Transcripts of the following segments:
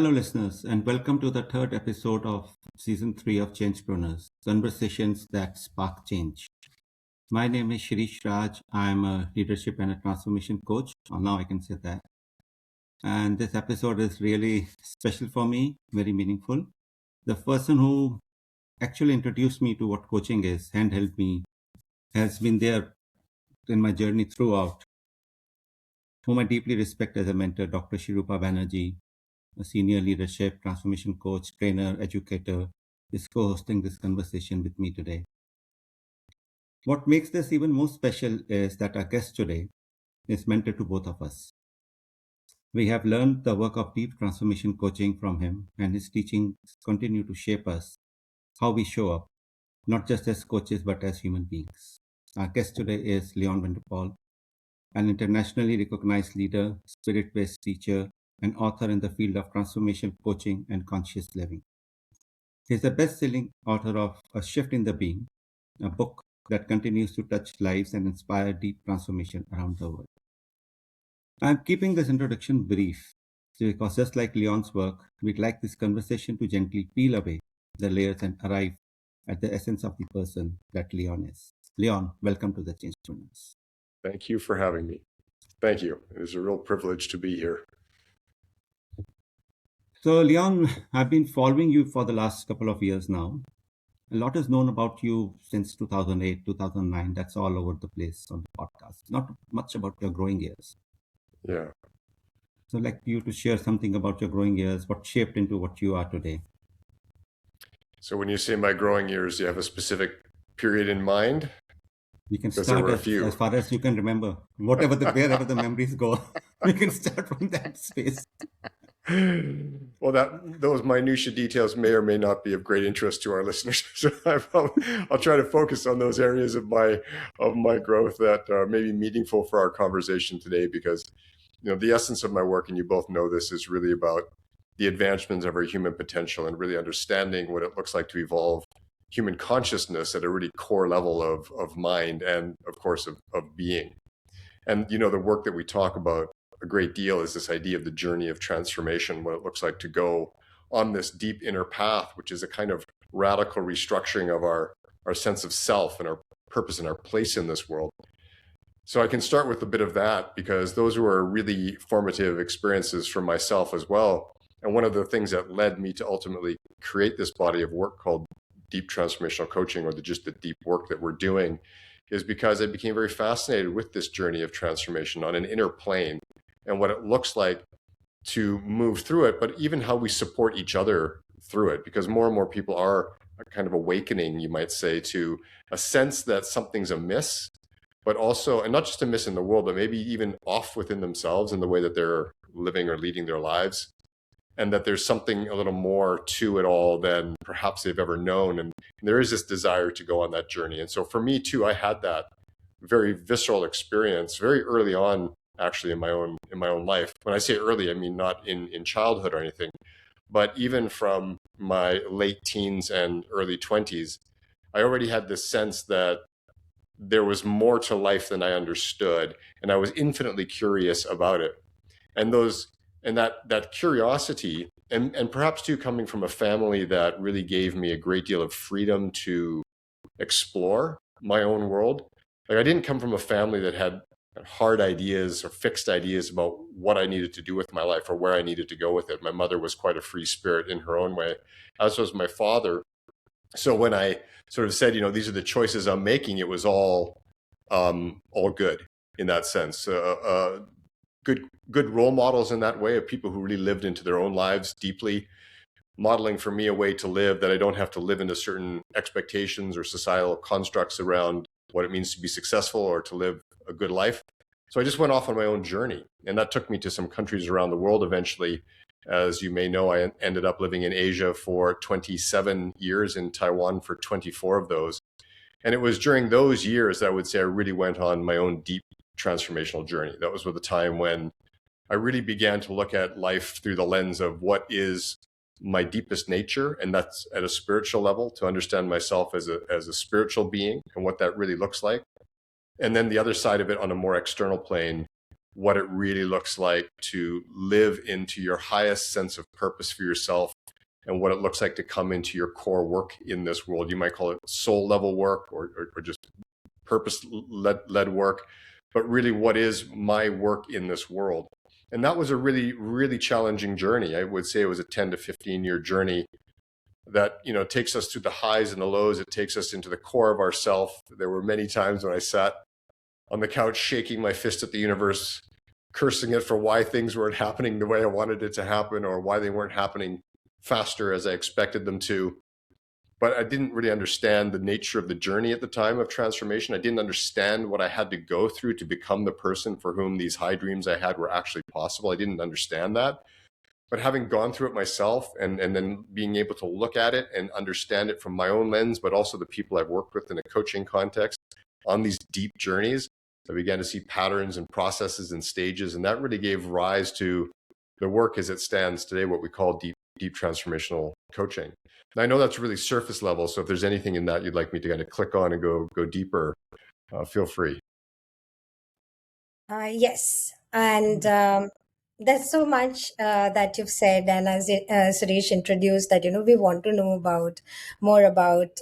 Hello, listeners, and welcome to the third episode of Season 3 of Changepreneurs, conversations that spark change. My name is Shrish Raj. I'm a leadership and a transformation coach, or now I can say that. And this episode is really special for me, very meaningful. The person who actually introduced me to what coaching is and helped me has been there in my journey throughout, whom I deeply respect as a mentor, Dr. Srirupa Banerjee, a senior leadership, transformation coach, trainer, educator, is co-hosting this conversation with me today. What makes this even more special is that our guest today is mentor to both of us. We have learned the work of deep transformation coaching from him, and his teachings continue to shape us, how we show up, not just as coaches, but as human beings. Our guest today is VanderPol, an internationally recognized leader, spirit-based teacher, and author in the field of transformation coaching and conscious living. He is the best-selling author of A Shift in the Being, a book that continues to touch lives and inspire deep transformation around the world. I'm keeping this introduction brief because just like Leon's work, we'd like this conversation to gently peel away the layers and arrive at the essence of the person that Leon is. Leon, welcome to the Changepreneurs. Thank you for having me. Thank you. It is a real privilege to be here. So, Leon, I've been following you for the last couple of years now. A lot is known about you since 2008, 2009. That's all over the place on the podcast. Not much about your growing years. Yeah. So I'd like you to share something about your growing years, what shaped into what you are today. So when you say my growing years, do you have a specific period in mind? We can Because there start were a few. as far as you can remember. Wherever the memories go, we can start from that space. Well, those minutiae details may or may not be of great interest to our listeners. So I'll try to focus on those areas of my growth that may be meaningful for our conversation today. Because the essence of my work, and you both know this, is really about the advancements of our human potential and really understanding what it looks like to evolve human consciousness at a really core level of mind and, of course, of being. And the work that we talk about a great deal is this idea of the journey of transformation, what it looks like to go on this deep inner path, which is a kind of radical restructuring of our sense of self and our purpose and our place in this world. So I can start with a bit of that because those were really formative experiences for myself as well. And one of the things that led me to ultimately create this body of work called deep transformational coaching, or just the deep work that we're doing, is because I became very fascinated with this journey of transformation on an inner plane and what it looks like to move through it, but even how we support each other through it, because more and more people are kind of awakening, you might say, to a sense that something's amiss, but also, and not just amiss in the world, but maybe even off within themselves in the way that they're living or leading their lives, and that there's something a little more to it all than perhaps they've ever known. And there is this desire to go on that journey. And so for me too, I had that very visceral experience very early on, actually in my own life. When I say early, I mean not in childhood or anything, but even from my late teens and early 20s, I already had this sense that there was more to life than I understood, and I was infinitely curious about it. And that curiosity, and perhaps too coming from a family that really gave me a great deal of freedom to explore my own world. Like, I didn't come from a family that had hard ideas or fixed ideas about what I needed to do with my life or where I needed to go with it. My mother was quite a free spirit in her own way, as was my father. So when I sort of said, these are the choices I'm making, it was all good in that sense. Good role models in that way, of people who really lived into their own lives deeply, modeling for me a way to live that I don't have to live into certain expectations or societal constructs around what it means to be successful or to live a good life. So I just went off on my own journey, and that took me to some countries around the world eventually. As you may know, I ended up living in Asia for 27 years, in Taiwan for 24 of those. And it was during those years that I would say I really went on my own deep transformational journey. That was the time when I really began to look at life through the lens of what is my deepest nature, and that's at a spiritual level, to understand myself as a spiritual being and what that really looks like. And then the other side of it on a more external plane what it really looks like to live into your highest sense of purpose for yourself, and what it looks like to come into your core work in this world. You might call it soul level work, or just purpose led work, but really what is my work in this world. And that was a really, really challenging journey. I would say it was a 10 to 15 year journey that, takes us through the highs and the lows. It takes us into the core of ourself. There were many times when I sat on the couch shaking my fist at the universe, cursing it for why things weren't happening the way I wanted it to happen, or why they weren't happening faster as I expected them to. But I didn't really understand the nature of the journey at the time of transformation. I didn't understand what I had to go through to become the person for whom these high dreams I had were actually possible. I didn't understand that. But having gone through it myself, and then being able to look at it and understand it from my own lens, but also the people I've worked with in a coaching context on these deep journeys, I began to see patterns and processes and stages. And that really gave rise to the work as it stands today, what we call deep transformational coaching. And I know that's really surface level. So if there's anything in that you'd like me to kind of click on and go deeper, feel free. Yes. And there's so much that you've said. And as Suresh introduced that, we want to know more about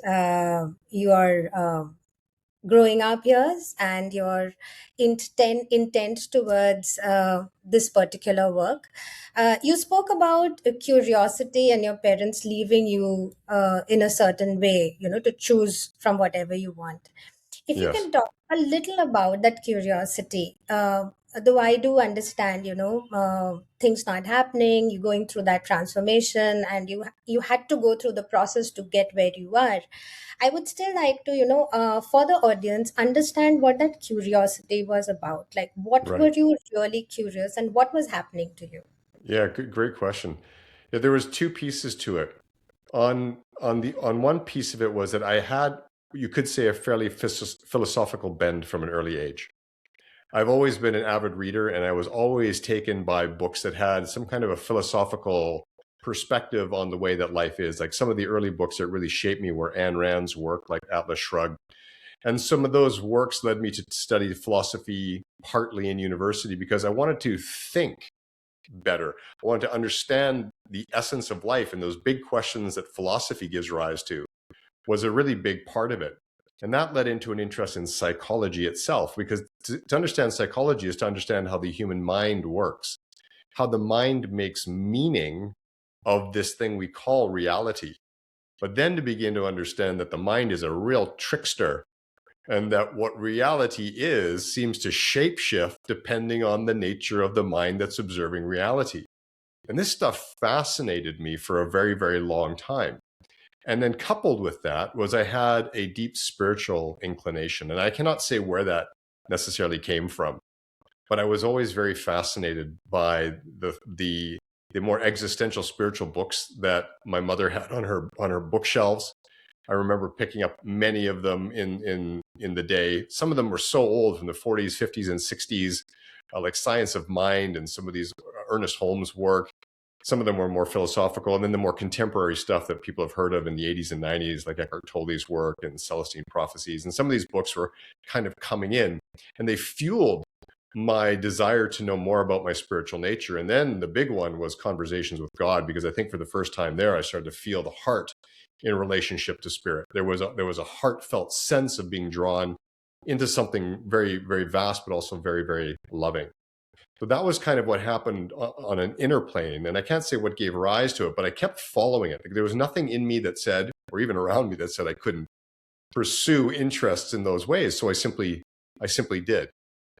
your growing up years and your intent towards this particular work. You spoke about curiosity and your parents leaving you in a certain way, to choose from whatever you want. If you Yes. can talk a little about that curiosity, though I do understand, things not happening, you going through that transformation, and you had to go through the process to get where you are. I would still like to, for the audience, understand what that curiosity was about. Like, what Right. were you really curious, and what was happening to you? Yeah, great question. Yeah, there was two pieces to it. On one piece of it was that I had, you could say, a fairly philosophical bend from an early age. I've always been an avid reader, and I was always taken by books that had some kind of a philosophical perspective on the way that life is. Like some of the early books that really shaped me were Ayn Rand's work, like Atlas Shrugged. And some of those works led me to study philosophy partly in university because I wanted to think better. I wanted to understand the essence of life, and those big questions that philosophy gives rise to was a really big part of it. And that led into an interest in psychology itself, because to understand psychology is to understand how the human mind works, how the mind makes meaning of this thing we call reality. But then to begin to understand that the mind is a real trickster, and that what reality is seems to shapeshift depending on the nature of the mind that's observing reality. And this stuff fascinated me for a very, very long time. And then coupled with that was I had a deep spiritual inclination. And I cannot say where that necessarily came from, but I was always very fascinated by the more existential spiritual books that my mother had on her bookshelves. I remember picking up many of them in the day. Some of them were so old, from the 40s, 50s, and 60s, like Science of Mind and some of these Ernest Holmes work. Some of them were more philosophical, and then the more contemporary stuff that people have heard of in the 80s and 90s, like Eckhart Tolle's work and Celestine Prophecies. And some of these books were kind of coming in, and they fueled my desire to know more about my spiritual nature. And then the big one was Conversations with God, because I think for the first time there, I started to feel the heart in relationship to spirit. There was a heartfelt sense of being drawn into something very, very vast, but also very, very loving. So that was kind of what happened on an inner plane. And I can't say what gave rise to it, but I kept following it. There was nothing in me that said, or even around me that said I couldn't pursue interests in those ways. So I simply did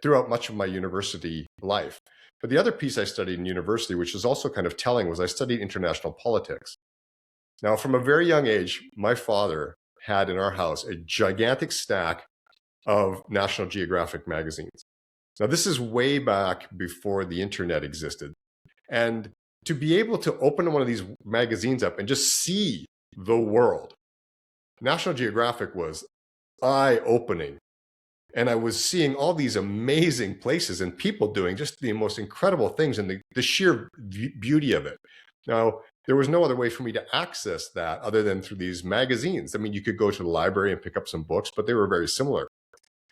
throughout much of my university life. But the other piece I studied in university, which is also kind of telling, was I studied international politics. Now, from a very young age, my father had in our house a gigantic stack of National Geographic magazines. Now, this is way back before the internet existed. And to be able to open one of these magazines up and just see the world, National Geographic was eye-opening. And I was seeing all these amazing places and people doing just the most incredible things, and the sheer beauty of it. Now, there was no other way for me to access that other than through these magazines. I mean, you could go to the library and pick up some books, but they were very similar.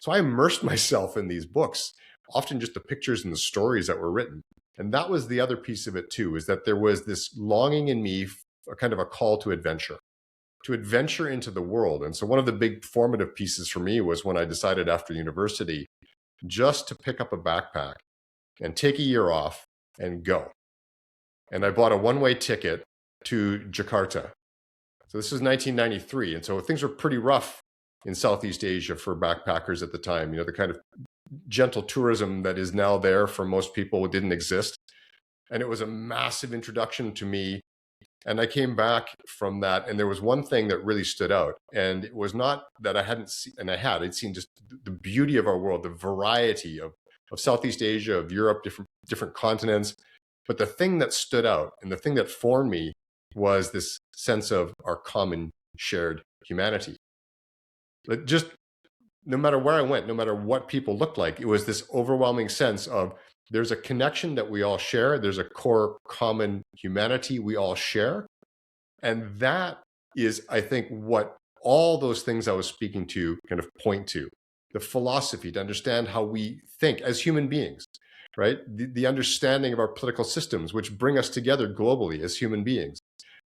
So I immersed myself in these books. often just the pictures and the stories that were written. And that was the other piece of it too, is that there was this longing in me, a kind of a call to adventure into the world. And so one of the big formative pieces for me was when I decided after university just to pick up a backpack and take a year off and go. And I bought a one-way ticket to Jakarta. So this was 1993. And so things were pretty rough in Southeast Asia for backpackers at the time. You know, the kind of gentle tourism that is now there for most people didn't exist. And it was a massive introduction to me. And I came back from that, and there was one thing that really stood out. And it was not that I hadn't seen, and I'd seen just the beauty of our world, the variety of Southeast Asia, of Europe, different continents. But the thing that stood out and the thing that formed me was this sense of our common shared humanity. Just no matter where I went, no matter what people looked like, it was this overwhelming sense of there's a connection that we all share. There's a core common humanity we all share. And that is, I think, what all those things I was speaking to kind of point to. The philosophy to understand how we think as human beings, right? The understanding of our political systems, which bring us together globally as human beings.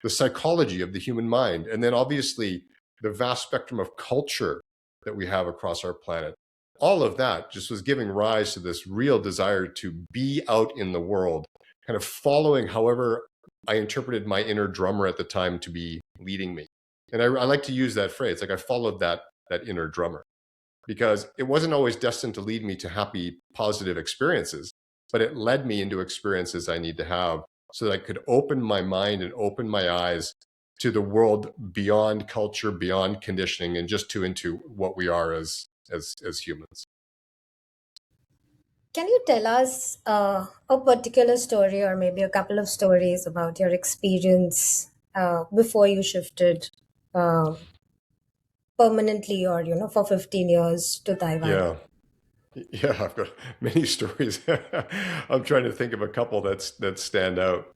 The psychology of the human mind. And then obviously the vast spectrum of culture that we have across our planet. All of that just was giving rise to this real desire to be out in the world, kind of following however I interpreted my inner drummer at the time to be leading me. And I like to use that phrase, like I followed that inner drummer, because it wasn't always destined to lead me to happy, positive experiences, but it led me into experiences I need to have so that I could open my mind and open my eyes to the world beyond culture, beyond conditioning, and just into what we are as humans. Can you tell us a particular story or maybe a couple of stories about your experience before you shifted permanently or, for 15 years to Taiwan? Yeah, I've got many stories. I'm trying to think of a couple that stand out.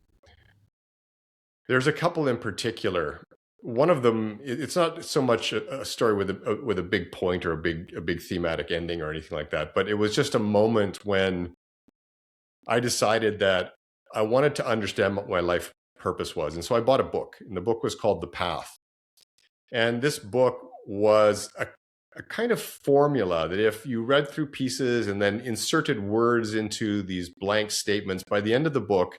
There's a couple in particular. One of them, it's not so much a story with a big point or a big thematic ending or anything like that, but it was just a moment when I decided that I wanted to understand what my life purpose was. And so I bought a book, and the book was called The Path. And this book was a kind of formula that if you read through pieces and then inserted words into these blank statements, by the end of the book,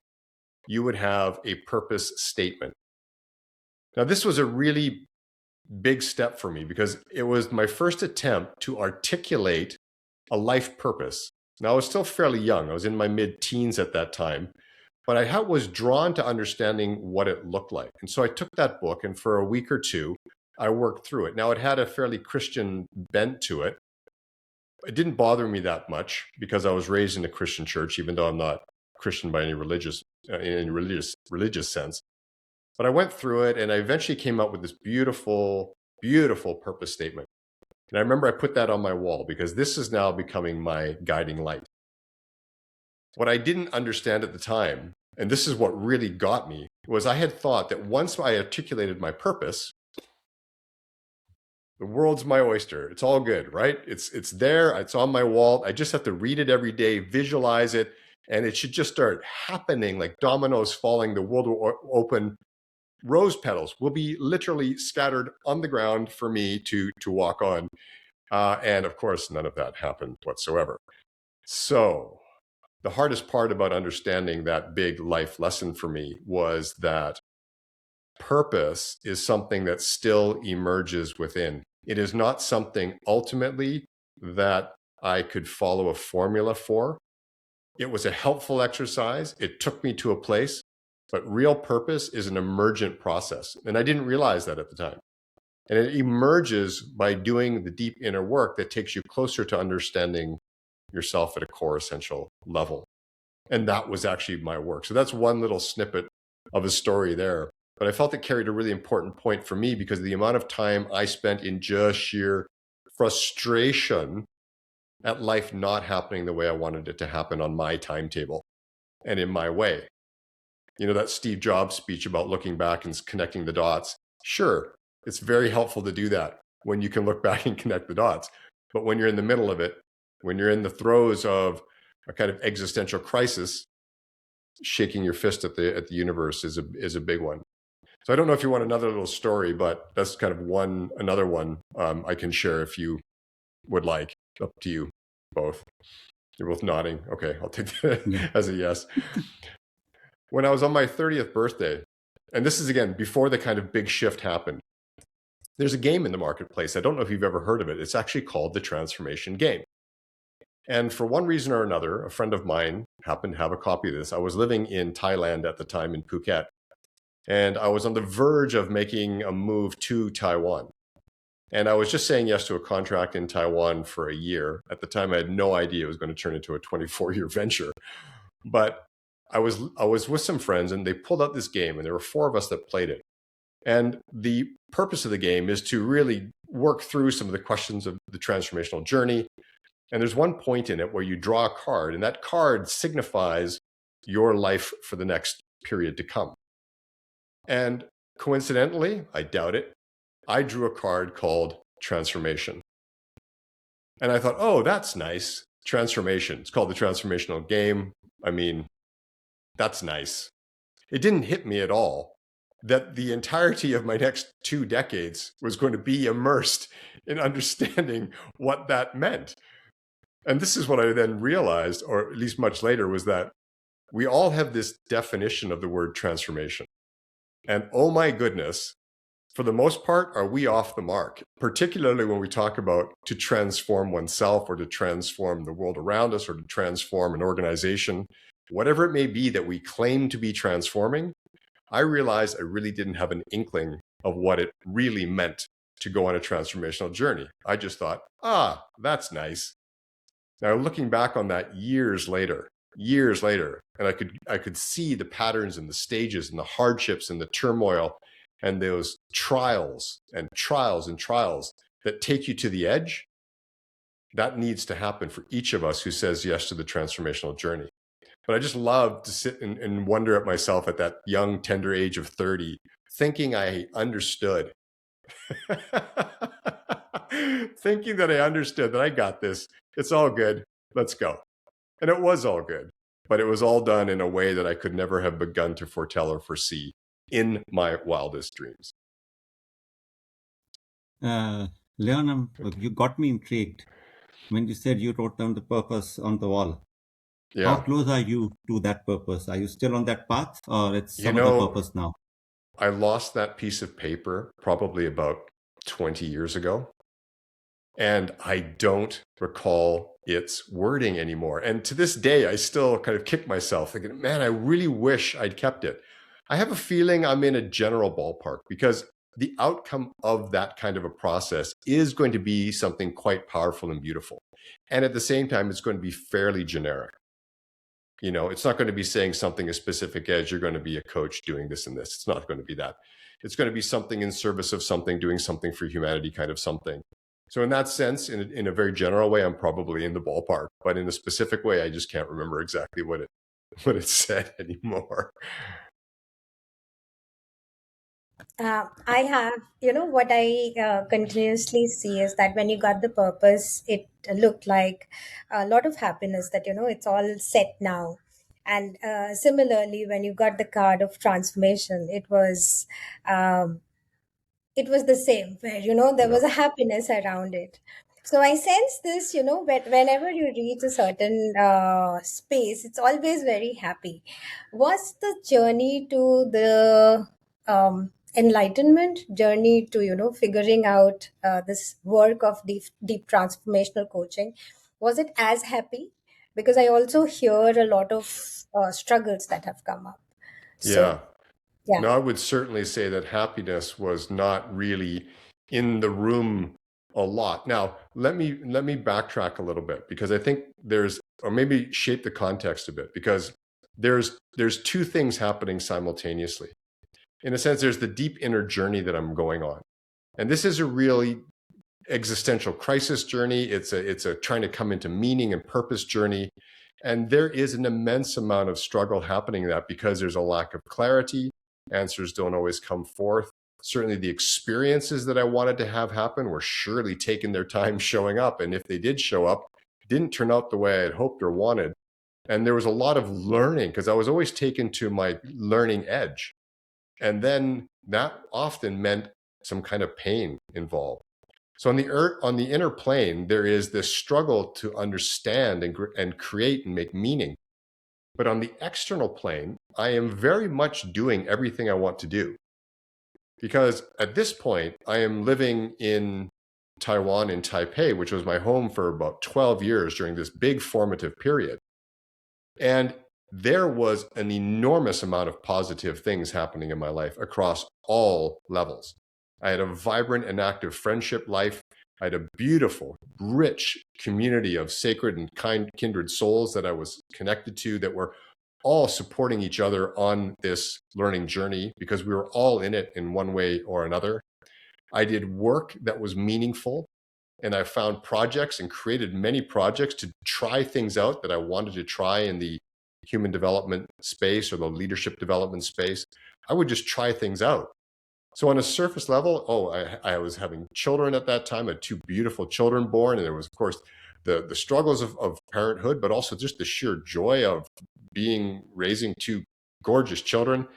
you would have a purpose statement. Now, this was a really big step for me because it was my first attempt to articulate a life purpose. Now, I was still fairly young. I was in my mid-teens at that time, but I was drawn to understanding what it looked like. And so I took that book, and for a week or two, I worked through it. Now, it had a fairly Christian bent to it. It didn't bother me that much because I was raised in a Christian church, even though I'm not Christian by any religious sense. But I went through it, and I eventually came up with this beautiful, beautiful purpose statement. And I remember I put that on my wall because this is now becoming my guiding light. What I didn't understand at the time, and this is what really got me, was I had thought that once I articulated my purpose, the world's my oyster. It's all good, right? It's there. It's on my wall. I just have to read it every day, visualize it, and it should just start happening like dominoes falling. The world will open. Rose petals will be literally scattered on the ground for me to walk on. And of course, none of that happened whatsoever. So the hardest part about understanding that big life lesson for me was that purpose is something that still emerges within. It is not something ultimately that I could follow a formula for. It was a helpful exercise. It took me to a place. But real purpose is an emergent process. And I didn't realize that at the time. And it emerges by doing the deep inner work that takes you closer to understanding yourself at a core essential level. And that was actually my work. So that's one little snippet of a story there. But I felt it carried a really important point for me because of the amount of time I spent in just sheer frustration at life not happening the way I wanted it to happen on my timetable and in my way. You know, that Steve Jobs speech about looking back and connecting the dots. Sure, it's very helpful to do that when you can look back and connect the dots. But when you're in the middle of it, when you're in the throes of a kind of existential crisis, shaking your fist at the universe is a big one. So I don't know if you want another little story, but that's kind of another one I can share if you would like. Up to you both. You're both nodding. Okay, I'll take that as a yes. When I was on my 30th birthday, and this is again before the kind of big shift happened, there's a game in the marketplace. I don't know if you've ever heard of it. It's actually called the Transformation Game. And for one reason or another, a friend of mine happened to have a copy of this. I was living in Thailand at the time, in Phuket, and I was on the verge of making a move to Taiwan. And I was just saying yes to a contract in Taiwan for a year. At the time, I had no idea it was going to turn into a 24-year venture. But I was with some friends, and they pulled out this game, and there were 4 of us that played it. And the purpose of the game is to really work through some of the questions of the transformational journey. And there's one point in it where you draw a card, and that card signifies your life for the next period to come. And coincidentally, I doubt it, I drew a card called Transformation. And I thought, oh, that's nice. Transformation. It's called the Transformational Game. I mean, that's nice. It didn't hit me at all that the entirety of my next 2 decades was going to be immersed in understanding what that meant. And this is what I then realized, or at least much later, was that we all have this definition of the word transformation. And oh my goodness, for the most part, are we off the mark, particularly when we talk about to transform oneself or to transform the world around us or to transform an organization, whatever it may be that we claim to be transforming. I realized I really didn't have an inkling of what it really meant to go on a transformational journey. I just thought, that's nice. Now, looking back on that years later, and I could see the patterns and the stages and the hardships and the turmoil and those trials and trials and trials that take you to the edge. That needs to happen for each of us who says yes to the transformational journey. But I just love to sit and wonder at myself at that young, tender age of 30, thinking I understood. Thinking that I understood, that I got this. It's all good. Let's go. And it was all good. But it was all done in a way that I could never have begun to foretell or foresee in my wildest dreams. Leon, you got me intrigued when you said you wrote down the purpose on the wall. Yeah. How close are you to that purpose? Are you still on that path, or it's some other purpose now? I lost that piece of paper probably about 20 years ago. And I don't recall its wording anymore. And to this day, I still kind of kick myself thinking, man, I really wish I'd kept it. I have a feeling I'm in a general ballpark because the outcome of that kind of a process is going to be something quite powerful and beautiful. And at the same time, it's going to be fairly generic. You know, it's not going to be saying something as specific as you're going to be a coach doing this and this. It's not going to be that. It's going to be something in service of something, doing something for humanity kind of something. So in that sense, in a very general way, I'm probably in the ballpark. But in a specific way, I just can't remember exactly what it said anymore. I have, what I continuously see is that when you got the purpose, it looked like a lot of happiness that, it's all set now. And similarly, when you got the card of transformation, it was the same, where, there was a happiness around it. So I sense this, whenever you reach a certain space, it's always very happy. Was the journey to the enlightenment journey to, figuring out this work of deep transformational coaching, was it as happy? Because I also hear a lot of struggles that have come up. So, yeah. No, I would certainly say that happiness was not really in the room a lot. Now, let me backtrack a little bit, because I think or maybe shape the context a bit, because there's 2 things happening simultaneously. In a sense, there's the deep inner journey that I'm going on. And this is a really existential crisis journey. It's a trying to come into meaning and purpose journey. And there is an immense amount of struggle happening in that, because there's a lack of clarity. Answers don't always come forth. Certainly the experiences that I wanted to have happen were surely taking their time showing up. And if they did show up, didn't turn out the way I had hoped or wanted. And there was a lot of learning because I was always taken to my learning edge. And then that often meant some kind of pain involved. So on the inner plane, there is this struggle to understand and create and make meaning. But on the external plane, I am very much doing everything I want to do. Because at this point, I am living in Taiwan, in Taipei, which was my home for about 12 years during this big formative period. And there was an enormous amount of positive things happening in my life across all levels. I had a vibrant and active friendship life. I had a beautiful, rich community of sacred and kindred souls that I was connected to that were all supporting each other on this learning journey because we were all in it in one way or another. I did work that was meaningful, and I found projects and created many projects to try things out that I wanted to try in the human development space or the leadership development space. I would just try things out. So on a surface level, I was having children at that time. I had two beautiful children born, and there was, of course, the struggles of parenthood, but also just the sheer joy of raising two gorgeous children.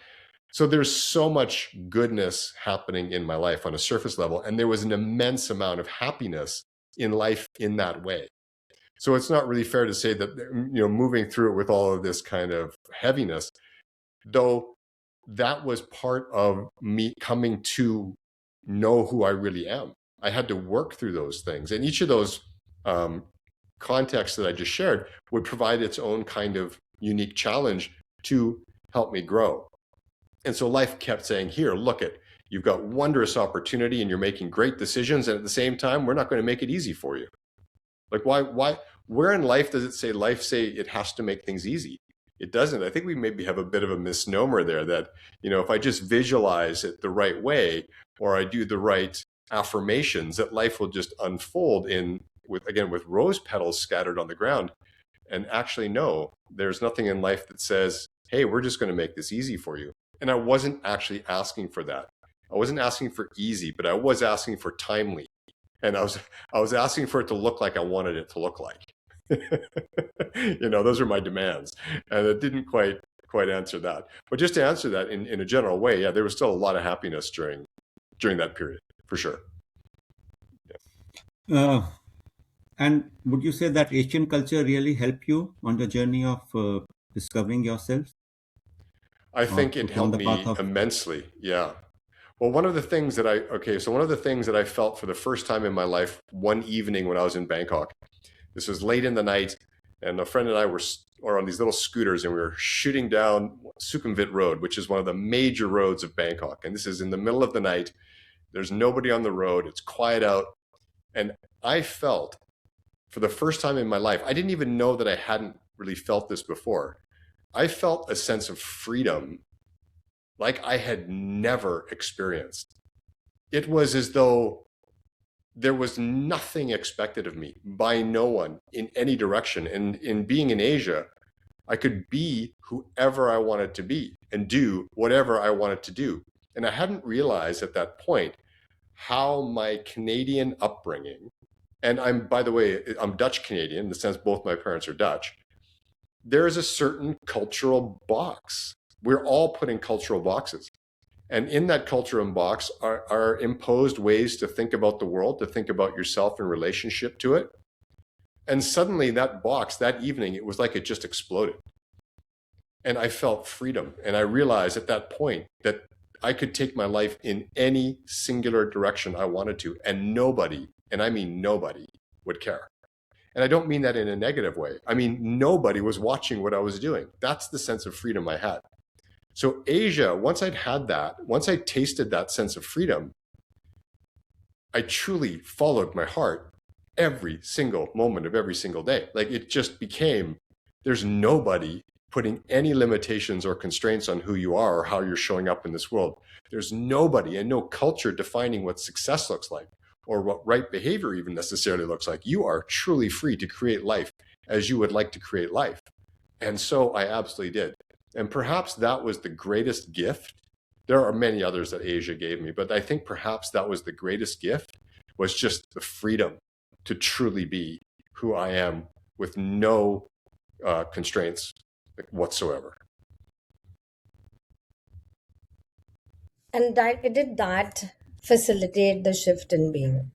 So there's so much goodness happening in my life on a surface level, and there was an immense amount of happiness in life in that way. So it's not really fair to say that, moving through it with all of this kind of heaviness, though that was part of me coming to know who I really am. I had to work through those things, and each of those contexts that I just shared would provide its own kind of unique challenge to help me grow. And so life kept saying, here, look it, you've got wondrous opportunity and you're making great decisions. And at the same time, we're not going to make it easy for you. Like where in life does it say it has to make things easy? It doesn't. I think we maybe have a bit of a misnomer there that, if I just visualize it the right way, or I do the right affirmations, that life will just unfold with rose petals scattered on the ground. And actually, no, there's nothing in life that says, hey, we're just going to make this easy for you. And I wasn't actually asking for that. I wasn't asking for easy, but I was asking for timely. And I was asking for it to look like I wanted it to look like. Those are my demands. And it didn't quite answer that. But just to answer that in a general way, yeah, there was still a lot of happiness during that period, for sure. Yeah. And would you say that Asian culture really helped you on the journey of discovering yourself? I Or think it put you on helped the path me of immensely. Yeah. Well, one of the things that I felt for the first time in my life one evening when I was in Bangkok, this was late in the night, and a friend and I were on these little scooters, and we were shooting down Sukhumvit Road, which is one of the major roads of Bangkok. And this is in the middle of the night. There's nobody on the road. It's quiet out. And I felt for the first time in my life, I didn't even know that I hadn't really felt this before. I felt a sense of freedom like I had never experienced. It was as though there was nothing expected of me by no one in any direction. And in being in Asia, I could be whoever I wanted to be and do whatever I wanted to do. And I hadn't realized at that point how my Canadian upbringing, and by the way, I'm Dutch Canadian in the sense both my parents are Dutch. There is a certain cultural box. We're all put in cultural boxes. And in that cultural box are imposed ways to think about the world, to think about yourself in relationship to it. And suddenly that box, that evening, it was like it just exploded. And I felt freedom. And I realized at that point that I could take my life in any singular direction I wanted to, and nobody, and I mean nobody, would care. And I don't mean that in a negative way. I mean, nobody was watching what I was doing. That's the sense of freedom I had. So Asia, once I tasted that sense of freedom, I truly followed my heart every single moment of every single day. Like it just became, there's nobody putting any limitations or constraints on who you are or how you're showing up in this world. There's nobody and no culture defining what success looks like or what right behavior even necessarily looks like. You are truly free to create life as you would like to create life. And so I absolutely did. And perhaps that was the greatest gift. There are many others that Asia gave me, but I think perhaps that was the greatest gift, was just the freedom to truly be who I am with no constraints whatsoever. And did that facilitate the shift in being?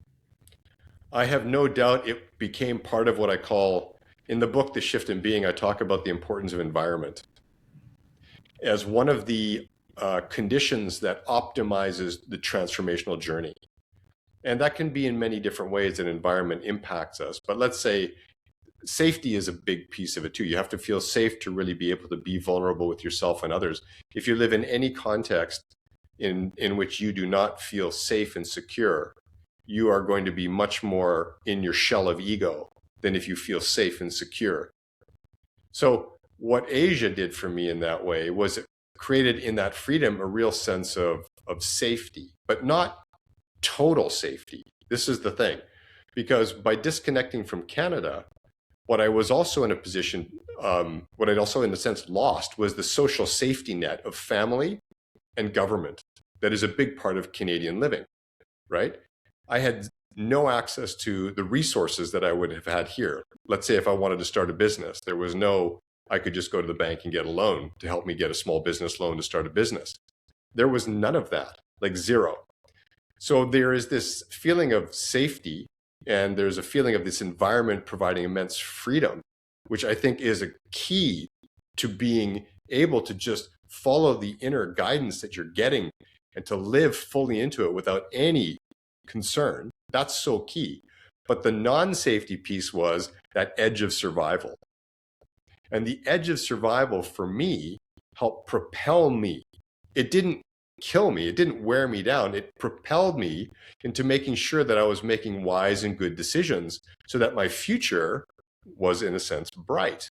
I have no doubt it became part of what I call, in the book, The Shift in Being, I talk about the importance of environment as one of the conditions that optimizes the transformational journey. And that can be in many different ways that environment impacts us. But let's say safety is a big piece of it too. You have to feel safe to really be able to be vulnerable with yourself and others. If you live in any context in which you do not feel safe and secure, you are going to be much more in your shell of ego than if you feel safe and secure. So what Asia did for me in that way was it created in that freedom a real sense of safety, but not total safety. This is the thing, because by disconnecting from Canada, what I was also in a position, what I'd also in a sense lost was the social safety net of family and government. That is a big part of Canadian living, right? I had no access to the resources that I would have had here. Let's say if I wanted to start a business, there was no, I could just go to the bank and get a loan to help me get a small business loan to start a business. There was none of that, like zero. So there is this feeling of safety, and there's a feeling of this environment providing immense freedom, which I think is a key to being able to just follow the inner guidance that you're getting and to live fully into it without any concern. That's so key. But the non-safety piece was that edge of survival. And the edge of survival for me helped propel me. It didn't kill me. It didn't wear me down. It propelled me into making sure that I was making wise and good decisions so that my future was, in a sense, bright.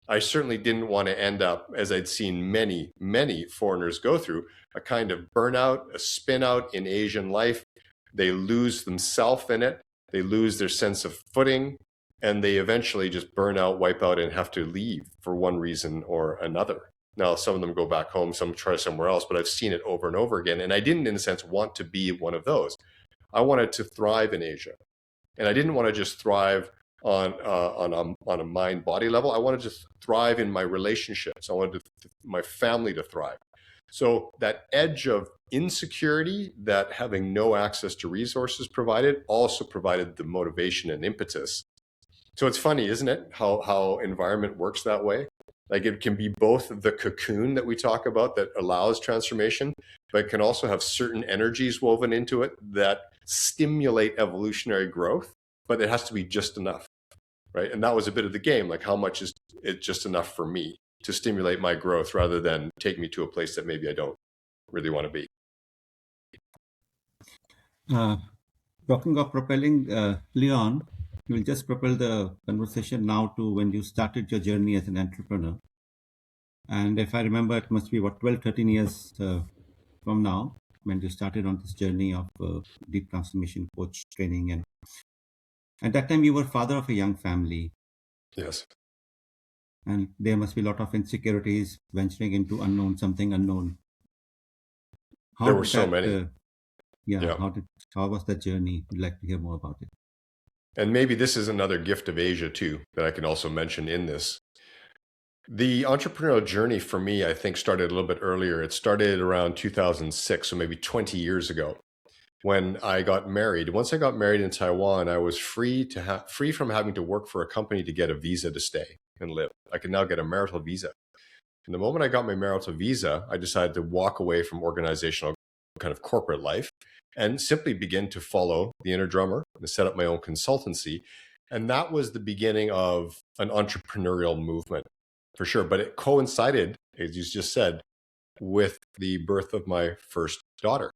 I certainly didn't want to end up, as I'd seen many, many foreigners go through, a kind of burnout, a spin out in Asian life. They lose themselves in it. They lose their sense of footing, and they eventually just burn out, wipe out, and have to leave for one reason or another. Now, some of them go back home, some try somewhere else, but I've seen it over and over again. And I didn't, in a sense, want to be one of those. I wanted to thrive in Asia. And I didn't want to just thrive on a mind-body level. I wanted to thrive in my relationships. I wanted my family to thrive. So that edge of insecurity that having no access to resources provided also provided the motivation and impetus. So it's funny, isn't it, how environment works that way? Like it can be both the cocoon that we talk about that allows transformation, but it can also have certain energies woven into it that stimulate evolutionary growth, but it has to be just enough, right? And that was a bit of the game, like how much is it just enough for me to stimulate my growth rather than take me to a place that maybe I don't really want to be. Talking of propelling, Leon, we'll just propel the conversation now to when you started your journey as an entrepreneur. And if I remember, it must be 12, 13 years from now when you started on this journey of deep transformation coach training. And at that time, you were father of a young family. Yes. And there must be a lot of insecurities venturing into something unknown. There were so many. Yeah. How was that journey? We'd like to hear more about it. And maybe this is another gift of Asia too, that I can also mention in this. The entrepreneurial journey for me, I think, started a little bit earlier. It started around 2006, so maybe 20 years ago, when I got married. Once I got married in Taiwan, I was free from having to work for a company to get a visa to stay and live. I could now get a marital visa. And the moment I got my marital visa, I decided to walk away from organizational kind of corporate life and simply begin to follow the inner drummer and set up my own consultancy. And that was the beginning of an entrepreneurial movement, for sure. But it coincided, as you just said, with the birth of my first daughter.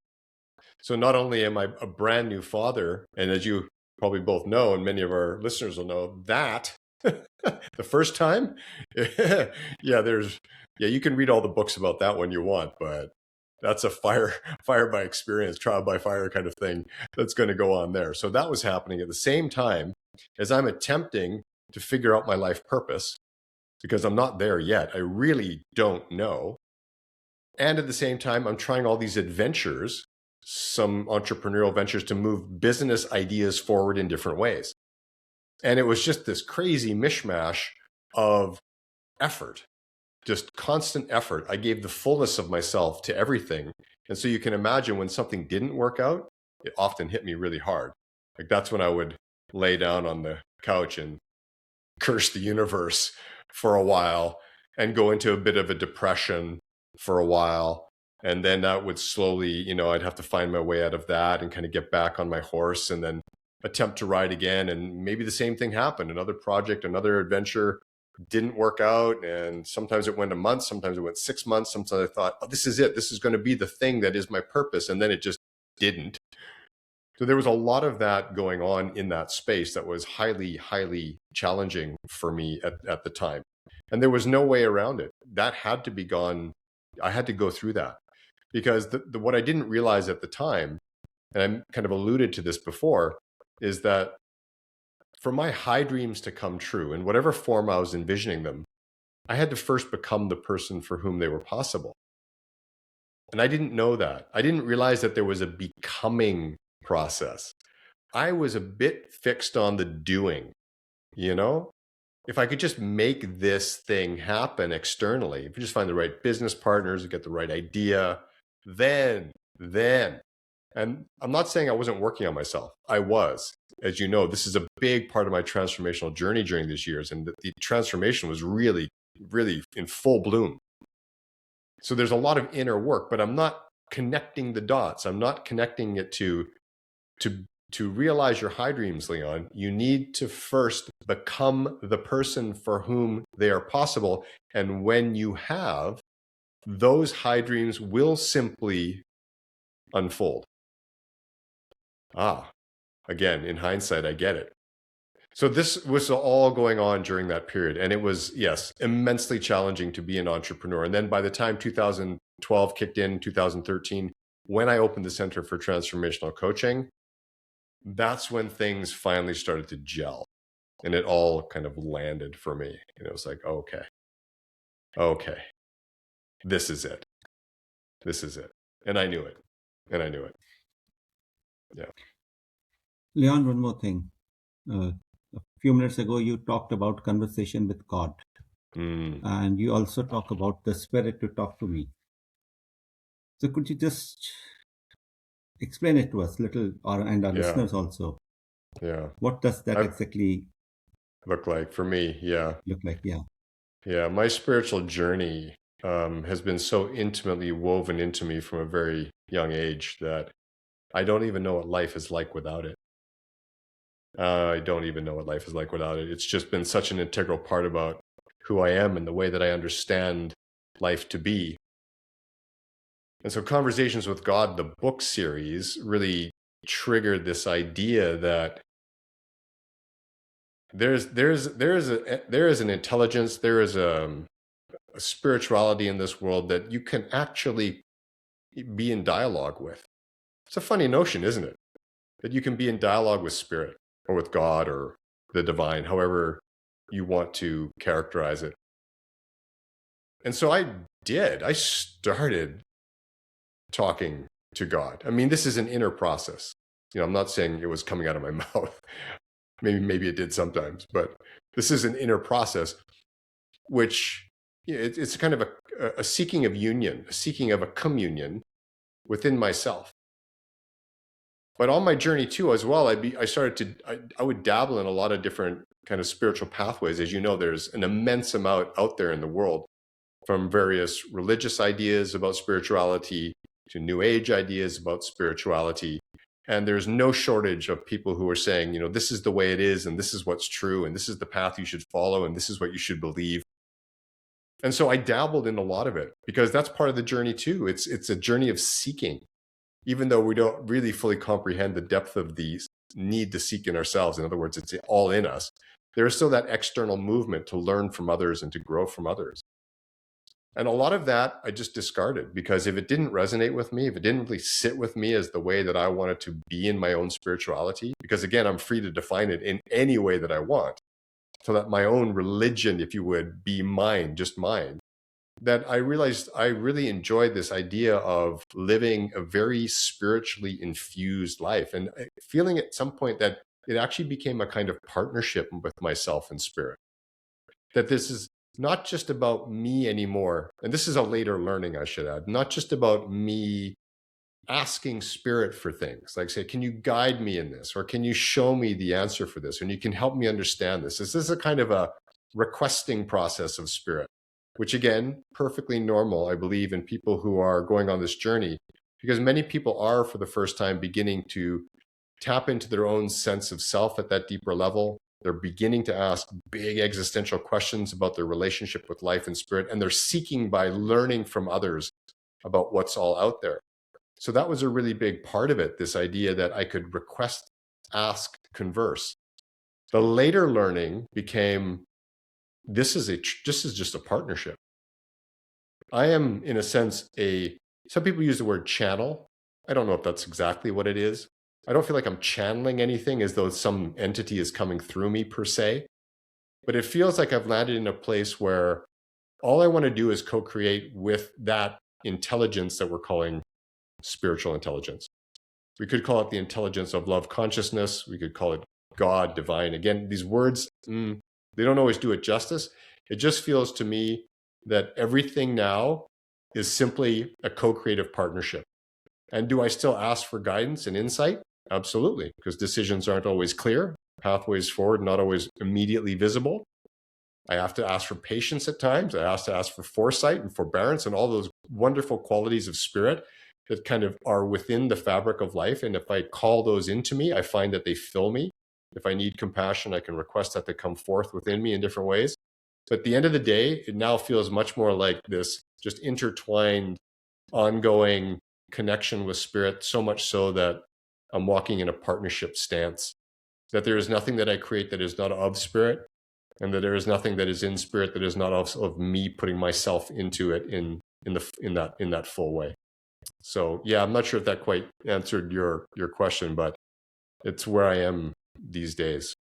So not only am I a brand new father, and as you probably both know, and many of our listeners will know, that the first time, you can read all the books about that when you want, but that's a fire by experience, trial by fire kind of thing that's going to go on there. So that was happening at the same time as I'm attempting to figure out my life purpose, because I'm not there yet. I really don't know. And at the same time, I'm trying all these adventures, some entrepreneurial ventures to move business ideas forward in different ways. And it was just this crazy mishmash of effort, just constant effort. I gave the fullness of myself to everything. And so you can imagine when something didn't work out, it often hit me really hard. Like that's when I would lay down on the couch and curse the universe for a while and go into a bit of a depression for a while. And then that would slowly, I'd have to find my way out of that and kind of get back on my horse and then attempt to ride again. And maybe the same thing happened. Another project, another adventure didn't work out. And sometimes it went a month, sometimes it went 6 months. Sometimes I thought, oh, this is it. This is going to be the thing that is my purpose. And then it just didn't. So there was a lot of that going on in that space that was highly, highly challenging for me at the time. And there was no way around it. That had to be gone. I had to go through that because what I didn't realize at the time, and I kind of alluded to this before, is that for my high dreams to come true in whatever form I was envisioning them, I had to first become the person for whom they were possible. And I didn't know that. I didn't realize that there was a becoming process. I was a bit fixed on the doing, If I could just make this thing happen externally, if you just find the right business partners, get the right idea, then. And I'm not saying I wasn't working on myself. I was. As you know, this is a big part of my transformational journey during these years. And the transformation was really, really in full bloom. So there's a lot of inner work, but I'm not connecting the dots. I'm not connecting it to realize your high dreams, Leon. You need to first become the person for whom they are possible. And when you have, those high dreams will simply unfold. Again, in hindsight, I get it. So this was all going on during that period. And it was, yes, immensely challenging to be an entrepreneur. And then by the time 2012 kicked in, 2013, when I opened the Center for Transformational Coaching, that's when things finally started to gel. And it all kind of landed for me. And it was like, okay, this is it. And I knew it. Yeah. Leon, one more thing. A few minutes ago, you talked about conversation with God. And you also talk about the spirit to talk to me. So could you just explain it to us a little, and our listeners also? Yeah. What does that exactly look like for me? Yeah. Yeah. My spiritual journey has been so intimately woven into me from a very young age that I don't even know what life is like without it. It's just been such an integral part about who I am and the way that I understand life to be. And so Conversations with God, the book series, really triggered this idea that there is an intelligence, there is a spirituality in this world that you can actually be in dialogue with. It's a funny notion, isn't it? That you can be in dialogue with spirit or with God or the divine, however you want to characterize it. And so I started talking to God. I mean, this is an inner process. I'm not saying it was coming out of my mouth. Maybe it did sometimes, but this is an inner process, which it's kind of a seeking of union, a seeking of a communion within myself. But on my journey too, as well, I would dabble in a lot of different kind of spiritual pathways. As you know, there's an immense amount out there in the world, from various religious ideas about spirituality to new age ideas about spirituality. And there's no shortage of people who are saying, this is the way it is, and this is what's true, and this is the path you should follow, and this is what you should believe. And so I dabbled in a lot of it because that's part of the journey too. It's a journey of seeking. Even though we don't really fully comprehend the depth of the need to seek in ourselves, in other words, it's all in us, there is still that external movement to learn from others and to grow from others. And a lot of that I just discarded because if it didn't resonate with me, if it didn't really sit with me as the way that I wanted to be in my own spirituality, because again, I'm free to define it in any way that I want, so that my own religion, if you would, be mine, just mine, that I realized I really enjoyed this idea of living a very spiritually infused life and feeling at some point that it actually became a kind of partnership with myself and spirit. that this is not just about me anymore. And this is a later learning, I should add, not just about me asking spirit for things like, say, can you guide me in this? Or can you show me the answer for this? And you can help me understand this. This is a kind of a requesting process of spirit, which again, perfectly normal, I believe, in people who are going on this journey, because many people are for the first time beginning to tap into their own sense of self at that deeper level. They're beginning to ask big existential questions about their relationship with life and spirit, and they're seeking by learning from others about what's all out there. So that was a really big part of it, this idea that I could request, ask, converse. The later learning became, this is just a partnership. I am, in a sense, some people use the word channel. I don't know if that's exactly what it is. I don't feel like I'm channeling anything as though some entity is coming through me per se, but it feels like I've landed in a place where all I want to do is co-create with that intelligence that we're calling spiritual intelligence. We could call it the intelligence of love consciousness. We could call it God, divine. Again, these words, they don't always do it justice. It just feels to me that everything now is simply a co-creative partnership. And do I still ask for guidance and insight? Absolutely, because decisions aren't always clear, pathways forward not always immediately visible. I have to ask for patience at times. I have to ask for foresight and forbearance and all those wonderful qualities of spirit that kind of are within the fabric of life. And if I call those into me, I find that they fill me. If I need compassion, I can request that they come forth within me in different ways. But at the end of the day, it now feels much more like this just intertwined, ongoing connection with spirit, so much so that I'm walking in a partnership stance, that there is nothing that I create that is not of spirit, and that there is nothing that is in spirit that is not of me putting myself into it in that full way. So yeah, I'm not sure if that quite answered your question, but it's where I am these days.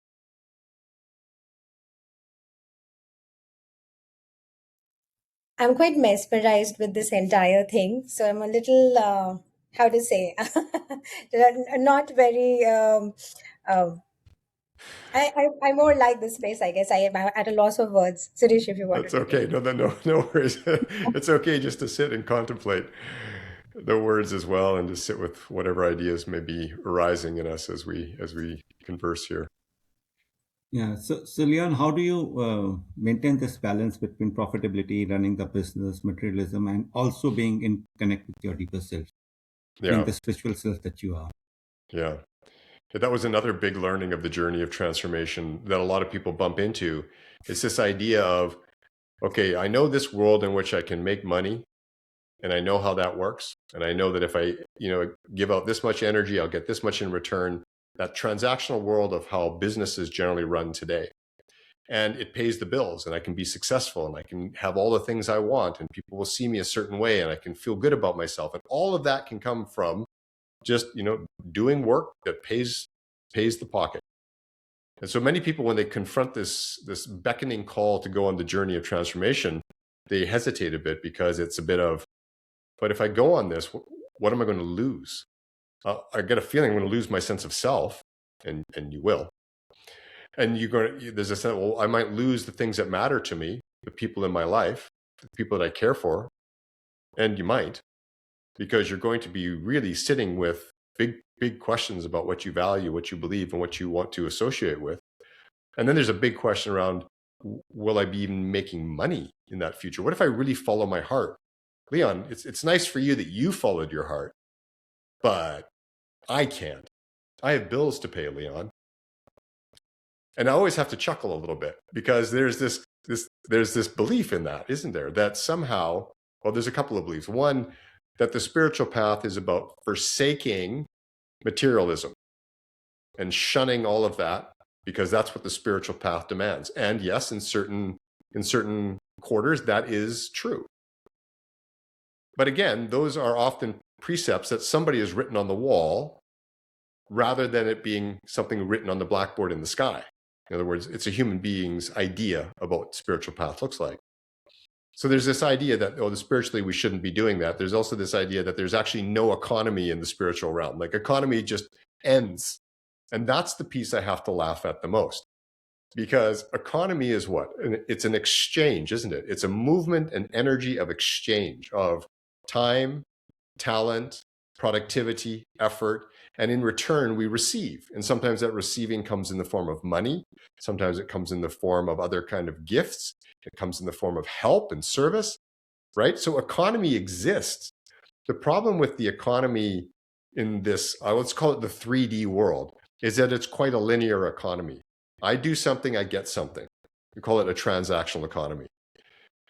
I'm quite mesmerized with this entire thing. So I'm a little, how to say, not very. I more like this space, I guess. I am at a loss of words. Suresh, if you wanted That's to okay. take. No worries. It's okay just to sit and contemplate the words as well, and just sit with whatever ideas may be arising in us as we converse here. Yeah. So Leon, how do you maintain this balance between profitability, running the business, materialism, and also being in connect with your deeper self, being Yeah, the spiritual self that you are? yeah. That was another big learning of the journey of transformation that a lot of people bump into. It's this idea of, okay, I know this world in which I can make money, and I know how that works. And I know that if I, give out this much energy, I'll get this much in return. That transactional world of how businesses generally run today. And it pays the bills, and I can be successful, and I can have all the things I want, and people will see me a certain way, and I can feel good about myself. And all of that can come from just, doing work that pays the pocket. And so many people, when they confront this beckoning call to go on the journey of transformation, they hesitate a bit, because it's a bit of, but if I go on this, what am I going to lose? I get a feeling I'm going to lose my sense of self, and you will. And there's a sense, well, I might lose the things that matter to me, the people in my life, the people that I care for, and you might, because you're going to be really sitting with big questions about what you value, what you believe, and what you want to associate with. And then there's a big question around, will I be even making money in that future? What if I really follow my heart? Leon, it's nice for you that you followed your heart, but I can't. I have bills to pay, Leon. And I always have to chuckle a little bit, because there's this belief in that, isn't there? That somehow, well, there's a couple of beliefs. One, that the spiritual path is about forsaking materialism and shunning all of that, because that's what the spiritual path demands. And yes, in certain quarters, that is true. But again, those are often precepts that somebody has written on the wall, rather than it being something written on the blackboard in the sky. In other words, it's a human being's idea about what spiritual path looks like. So there's this idea that, spiritually we shouldn't be doing that. There's also this idea that there's actually no economy in the spiritual realm. Like, economy just ends. And that's the piece I have to laugh at the most. Because economy is what? It's an exchange, isn't it? It's a movement and energy of exchange of time, talent, productivity, effort, and in return we receive. And sometimes that receiving comes in the form of money. Sometimes it comes in the form of other kind of gifts. It comes in the form of help and service, right? So economy exists. The problem with the economy in this, let's call it the 3D world, is that it's quite a linear economy. I do something, I get something. We call it a transactional economy.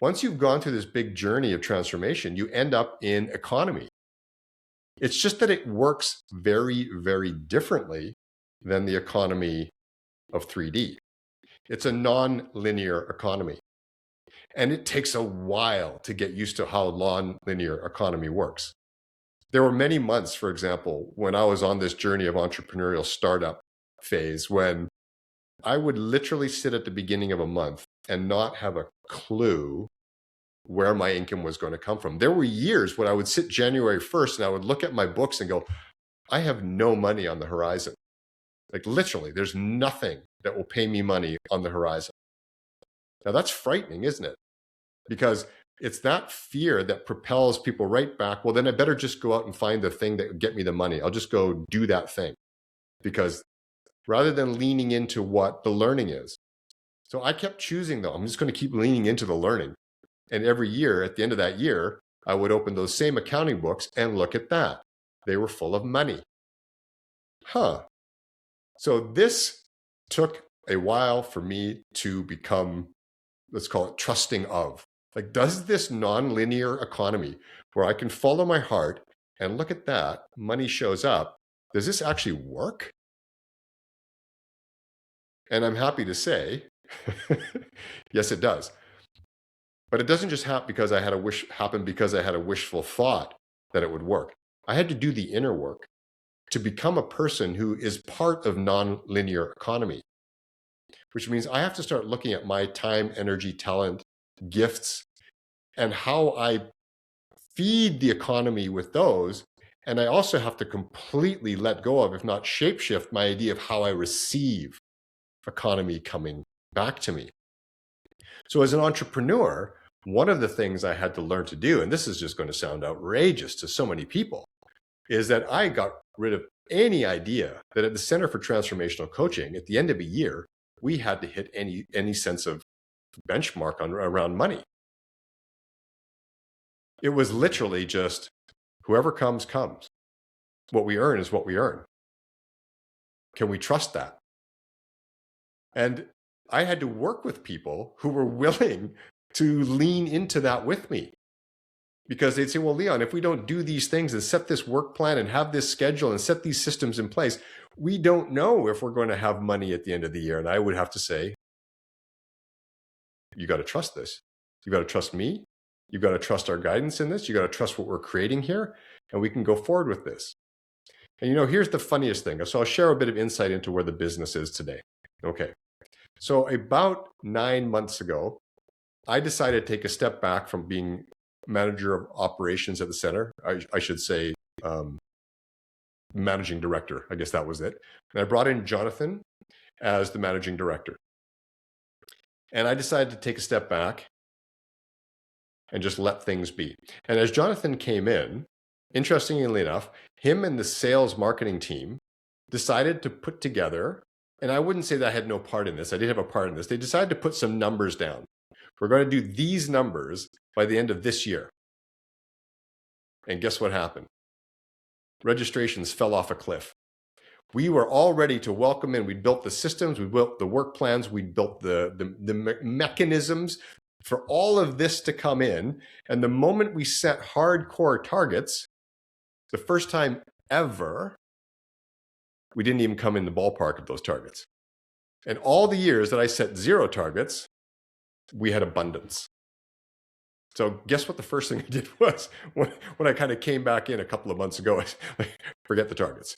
Once you've gone through this big journey of transformation, you end up in economy. It's just that it works very, very differently than the economy of 3D. It's a non-linear economy. And it takes a while to get used to how non-linear economy works. There were many months, for example, when I was on this journey of entrepreneurial startup phase, when I would literally sit at the beginning of a month and not have a clue where my income was going to come from. There were years when I would sit January 1st and I would look at my books and go, I have no money on the horizon. Like literally, there's nothing that will pay me money on the horizon. Now that's frightening, isn't it? Because it's that fear that propels people right back. Well, then I better just go out and find the thing that would get me the money. I'll just go do that thing. Because rather than leaning into what the learning is. So I kept choosing though, I'm just going to keep leaning into the learning. And every year, at the end of that year, I would open those same accounting books and look at that. They were full of money. So this took a while for me to become, let's call it trusting of. Like, does this non-linear economy where I can follow my heart and look at that, money shows up, does this actually work? And I'm happy to say, yes, it does. But it doesn't just happen because I had a wishful thought that it would work. I had to do the inner work to become a person who is part of non-linear economy, which means I have to start looking at my time, energy, talent, gifts, and how I feed the economy with those. And I also have to completely let go of, if not shapeshift, my idea of how I receive economy coming back to me. So as an entrepreneur, one of the things I had to learn to do, and this is just going to sound outrageous to so many people, is that I got rid of any idea that at the Center for Transformational Coaching, at the end of a year, we had to hit any sense of benchmark around money. It was literally just whoever comes, comes. What we earn is what we earn. Can we trust that? And I had to work with people who were willing to lean into that with me. Because they'd say, well, Leon, if we don't do these things and set this work plan and have this schedule and set these systems in place, we don't know if we're going to have money at the end of the year. And I would have to say, you got to trust this. You got to trust me. You got to trust our guidance in this. You got to trust what we're creating here, and we can go forward with this. And here's the funniest thing. So I'll share a bit of insight into where the business is today. Okay. So about 9 months ago, I decided to take a step back from being manager of operations at the center. I should say managing director. I guess that was it. And I brought in Jonathan as the managing director. And I decided to take a step back and just let things be. And as Jonathan came in, interestingly enough, him and the sales marketing team decided to put together, and I wouldn't say that I had no part in this. I did have a part in this. They decided to put some numbers down. We're going to do these numbers by the end of this year. And guess what happened? Registrations fell off a cliff. We were all ready to welcome in. We built the systems, we built the work plans, we built the mechanisms for all of this to come in. And the moment we set hardcore targets, the first time ever, we didn't even come in the ballpark of those targets. And all the years that I set 0 targets, we had abundance. So guess what the first thing I did was, when I kind of came back in a couple of months ago, I forget the targets.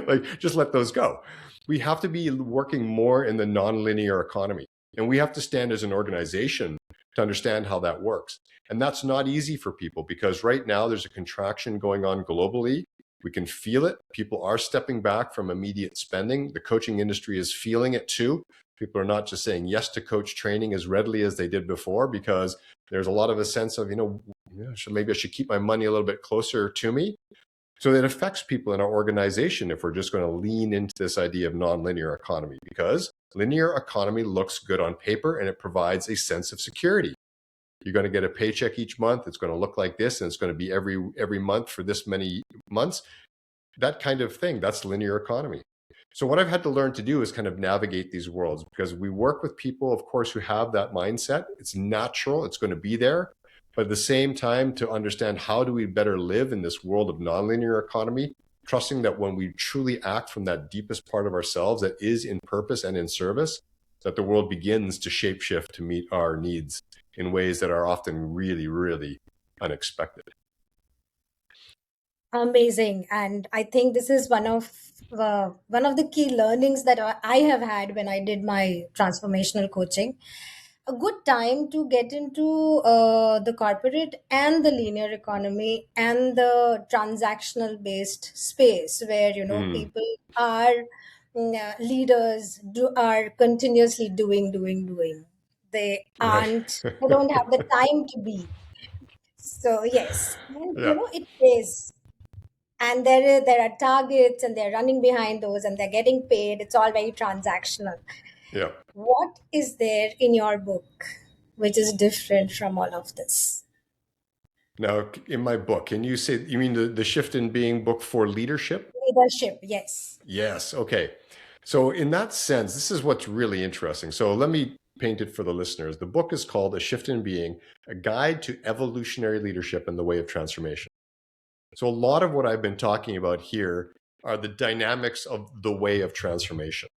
Like, just let those go. We have to be working more in the nonlinear economy. And we have to stand as an organization to understand how that works. And that's not easy for people, because right now there's a contraction going on globally We can feel it. People are stepping back from immediate spending. The coaching industry is feeling it too. People are not just saying yes to coach training as readily as they did before, because there's a lot of a sense of, maybe I should keep my money a little bit closer to me. So it affects people in our organization if we're just going to lean into this idea of nonlinear economy, because linear economy looks good on paper and it provides a sense of security. You're going to get a paycheck each month. It's going to look like this, and it's going to be every month for this many months. That kind of thing, that's linear economy. So what I've had to learn to do is kind of navigate these worlds, because we work with people, of course, who have that mindset. It's natural. It's going to be there. But at the same time, to understand how do we better live in this world of nonlinear economy, trusting that when we truly act from that deepest part of ourselves that is in purpose and in service, that the world begins to shapeshift to meet our needs in ways that are often really, really unexpected. Amazing. And I think this is one of the key learnings that I have had when I did my transformational coaching. A good time to get into the corporate and the linear economy and the transactional based space where people are leaders are continuously doing. They Right. aren't. They don't have the time to be. So yes, and Yeah. it is, and there are targets and they're running behind those and they're getting paid. It's all very transactional. Yeah. What is there in your book which is different from all of this? Now, in my book, can you say, you mean the Shift in Being book for leadership? Leadership, yes. Yes. Okay. So in that sense, this is what's really interesting. So let me paint it for the listeners. The book is called A Shift in Being, A Guide to Evolutionary Leadership and the Way of Transformation. So a lot of what I've been talking about here are the dynamics of the way of transformation.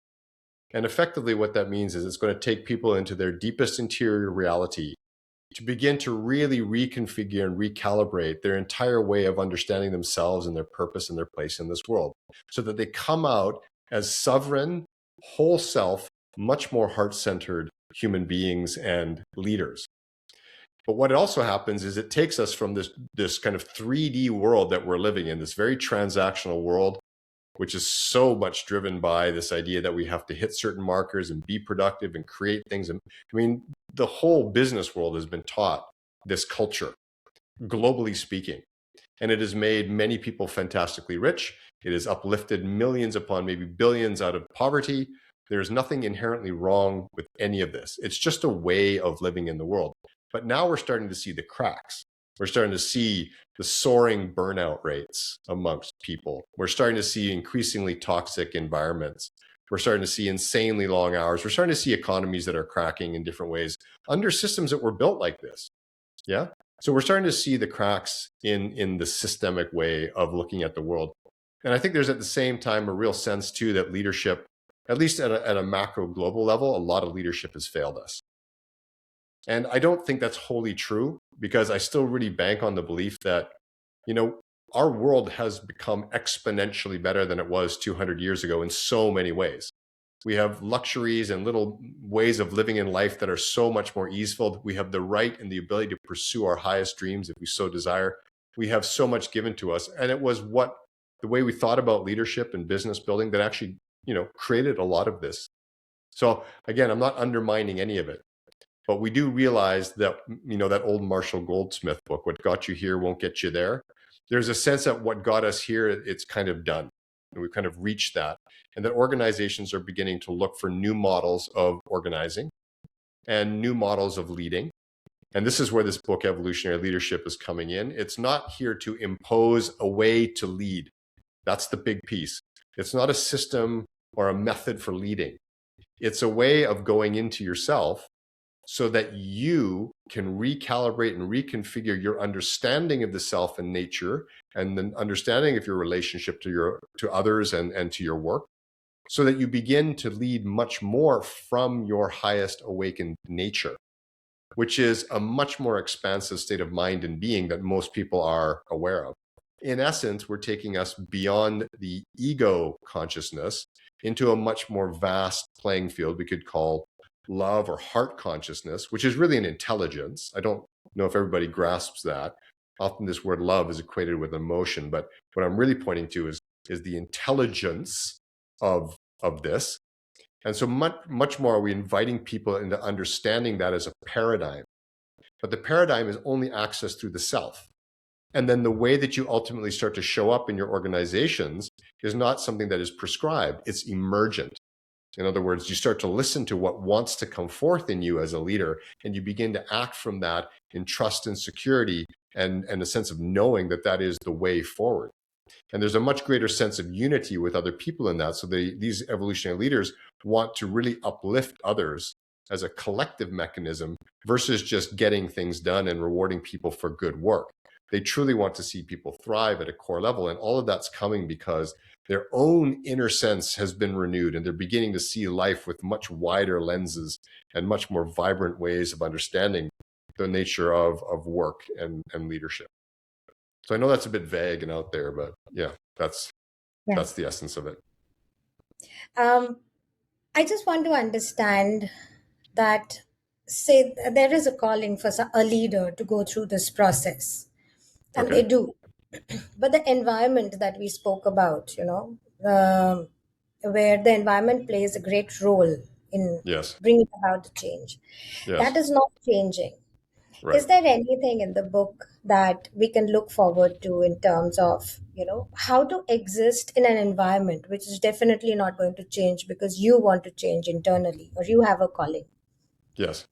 And effectively what that means is it's going to take people into their deepest interior reality to begin to really reconfigure and recalibrate their entire way of understanding themselves and their purpose and their place in this world, so that they come out as sovereign, whole self, much more heart-centered human beings and leaders. But what also happens is it takes us from this kind of 3D world that we're living in, this very transactional world, which is so much driven by this idea that we have to hit certain markers and be productive and create things. And I mean, the whole business world has been taught this culture, globally speaking, and it has made many people fantastically rich. It has uplifted millions upon maybe billions out of poverty. There's nothing inherently wrong with any of this. It's just a way of living in the world. But now we're starting to see the cracks. We're starting to see the soaring burnout rates amongst people. We're starting to see increasingly toxic environments. We're starting to see insanely long hours. We're starting to see economies that are cracking in different ways under systems that were built like this. Yeah. So we're starting to see the cracks in the systemic way of looking at the world. And I think there's at the same time a real sense too that leadership, at least at a macro global level, a lot of leadership has failed us. And I don't think that's wholly true, because I still really bank on the belief that, our world has become exponentially better than it was 200 years ago in so many ways. We have luxuries and little ways of living in life that are so much more easeful. We have the right and the ability to pursue our highest dreams if we so desire. We have so much given to us. And it was the way we thought about leadership and business building that actually, created a lot of this. So again, I'm not undermining any of it. But we do realize that, that old Marshall Goldsmith book, What Got You Here Won't Get You There. There's a sense that what got us here, it's kind of done. And we've kind of reached that. And that organizations are beginning to look for new models of organizing and new models of leading. And this is where this book, Evolutionary Leadership, is coming in. It's not here to impose a way to lead. That's the big piece. It's not a system or a method for leading. It's a way of going into yourself so that you can recalibrate and reconfigure your understanding of the self and nature, and then understanding of your relationship to others and to your work, so that you begin to lead much more from your highest awakened nature, which is a much more expansive state of mind and being that most people are aware of. In essence, we're taking us beyond the ego consciousness into a much more vast playing field we could call love or heart consciousness, which is really an intelligence. I don't know if everybody grasps that, Often this word love is equated with emotion, but what I'm really pointing to is the intelligence of this. And so much more are we inviting people into understanding that as a paradigm. But the paradigm is only accessed through the self. And then the way that you ultimately start to show up in your organizations is not something that is prescribed, it's emergent. In other words, you start to listen to what wants to come forth in you as a leader, and you begin to act from that in trust and security and a sense of knowing that that is the way forward. And there's a much greater sense of unity with other people in that. So these evolutionary leaders want to really uplift others as a collective mechanism versus just getting things done and rewarding people for good work. They truly want to see people thrive at a core level. And all of that's coming because their own inner sense has been renewed and they're beginning to see life with much wider lenses and much more vibrant ways of understanding the nature of work and leadership. So I know that's a bit vague and out there, but yeah, that's the essence of it. I just want to understand that, say, there is a calling for a leader to go through this process, and they Okay. do. But the environment that we spoke about, where the environment plays a great role in Yes. bringing about the change, Yes. that is not changing. Right. Is there anything in the book that we can look forward to in terms of, how to exist in an environment which is definitely not going to change because you want to change internally or you have a calling? Yes.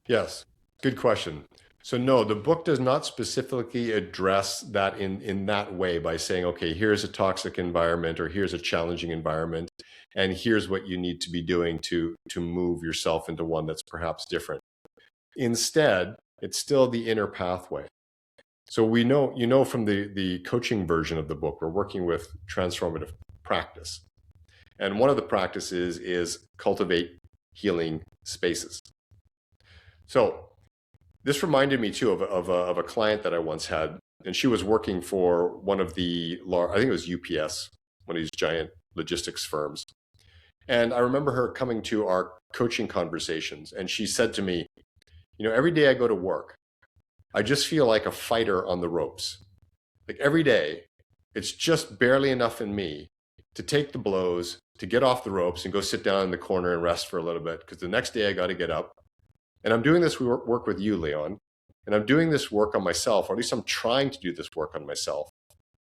Yes. Good question. So no, the book does not specifically address that in that way by saying, okay, here's a toxic environment or here's a challenging environment, and here's what you need to be doing to move yourself into one that's perhaps different. Instead, it's still the inner pathway. So we know, from the coaching version of the book, we're working with transformative practice. And one of the practices is cultivate healing spaces. So this reminded me too of a client that I once had, and she was working for one of the I think it was UPS, one of these giant logistics firms. And I remember her coming to our coaching conversations, and she said to me, every day I go to work, I just feel like a fighter on the ropes. Like every day, it's just barely enough in me to take the blows, to get off the ropes and go sit down in the corner and rest for a little bit, because the next day I got to get up. And I'm doing this work with you, Leon, and I'm doing this work on myself, or at least I'm trying to do this work on myself.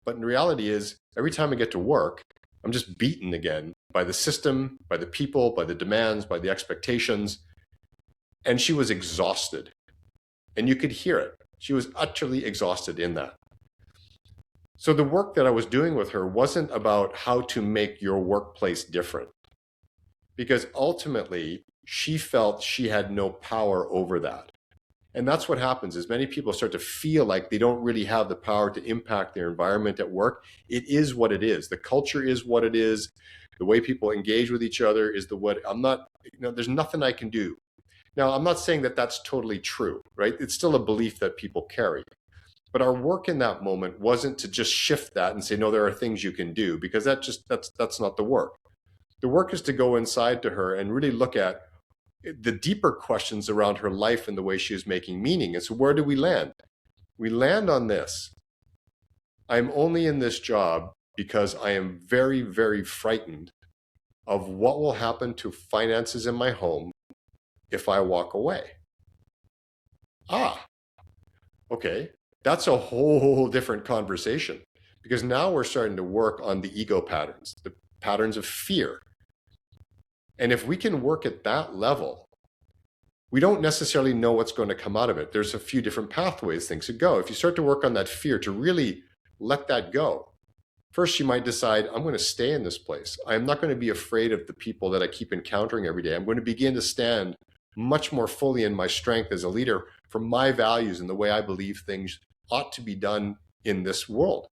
But in reality is, every time I get to work, I'm just beaten again by the system, by the people, by the demands, by the expectations. And she was exhausted. And you could hear it. She was utterly exhausted in that. So the work that I was doing with her wasn't about how to make your workplace different, because ultimately she felt she had no power over that. And that's what happens is many people start to feel like they don't really have the power to impact their environment at work. It is what it is. The culture is what it is. The way people engage with each other is there's nothing I can do. Now, I'm not saying that that's totally true, right? It's still a belief that people carry. But our work in that moment wasn't to just shift that and say, no, there are things you can do, because that's not the work. The work is to go inside to her and really look at the deeper questions around her life and the way she is making meaning. And so where do we land? We land on this. I'm only in this job because I am very, very frightened of what will happen to finances in my home if I walk away. Okay. That's a whole different conversation, because now we're starting to work on the ego patterns, the patterns of fear. And if we can work at that level, we don't necessarily know what's going to come out of it. There's a few different pathways things could go. If you start to work on that fear, to really let that go, first you might decide, I'm going to stay in this place. I'm not going to be afraid of the people that I keep encountering every day. I'm going to begin to stand much more fully in my strength as a leader for my values and the way I believe things ought to be done in this world.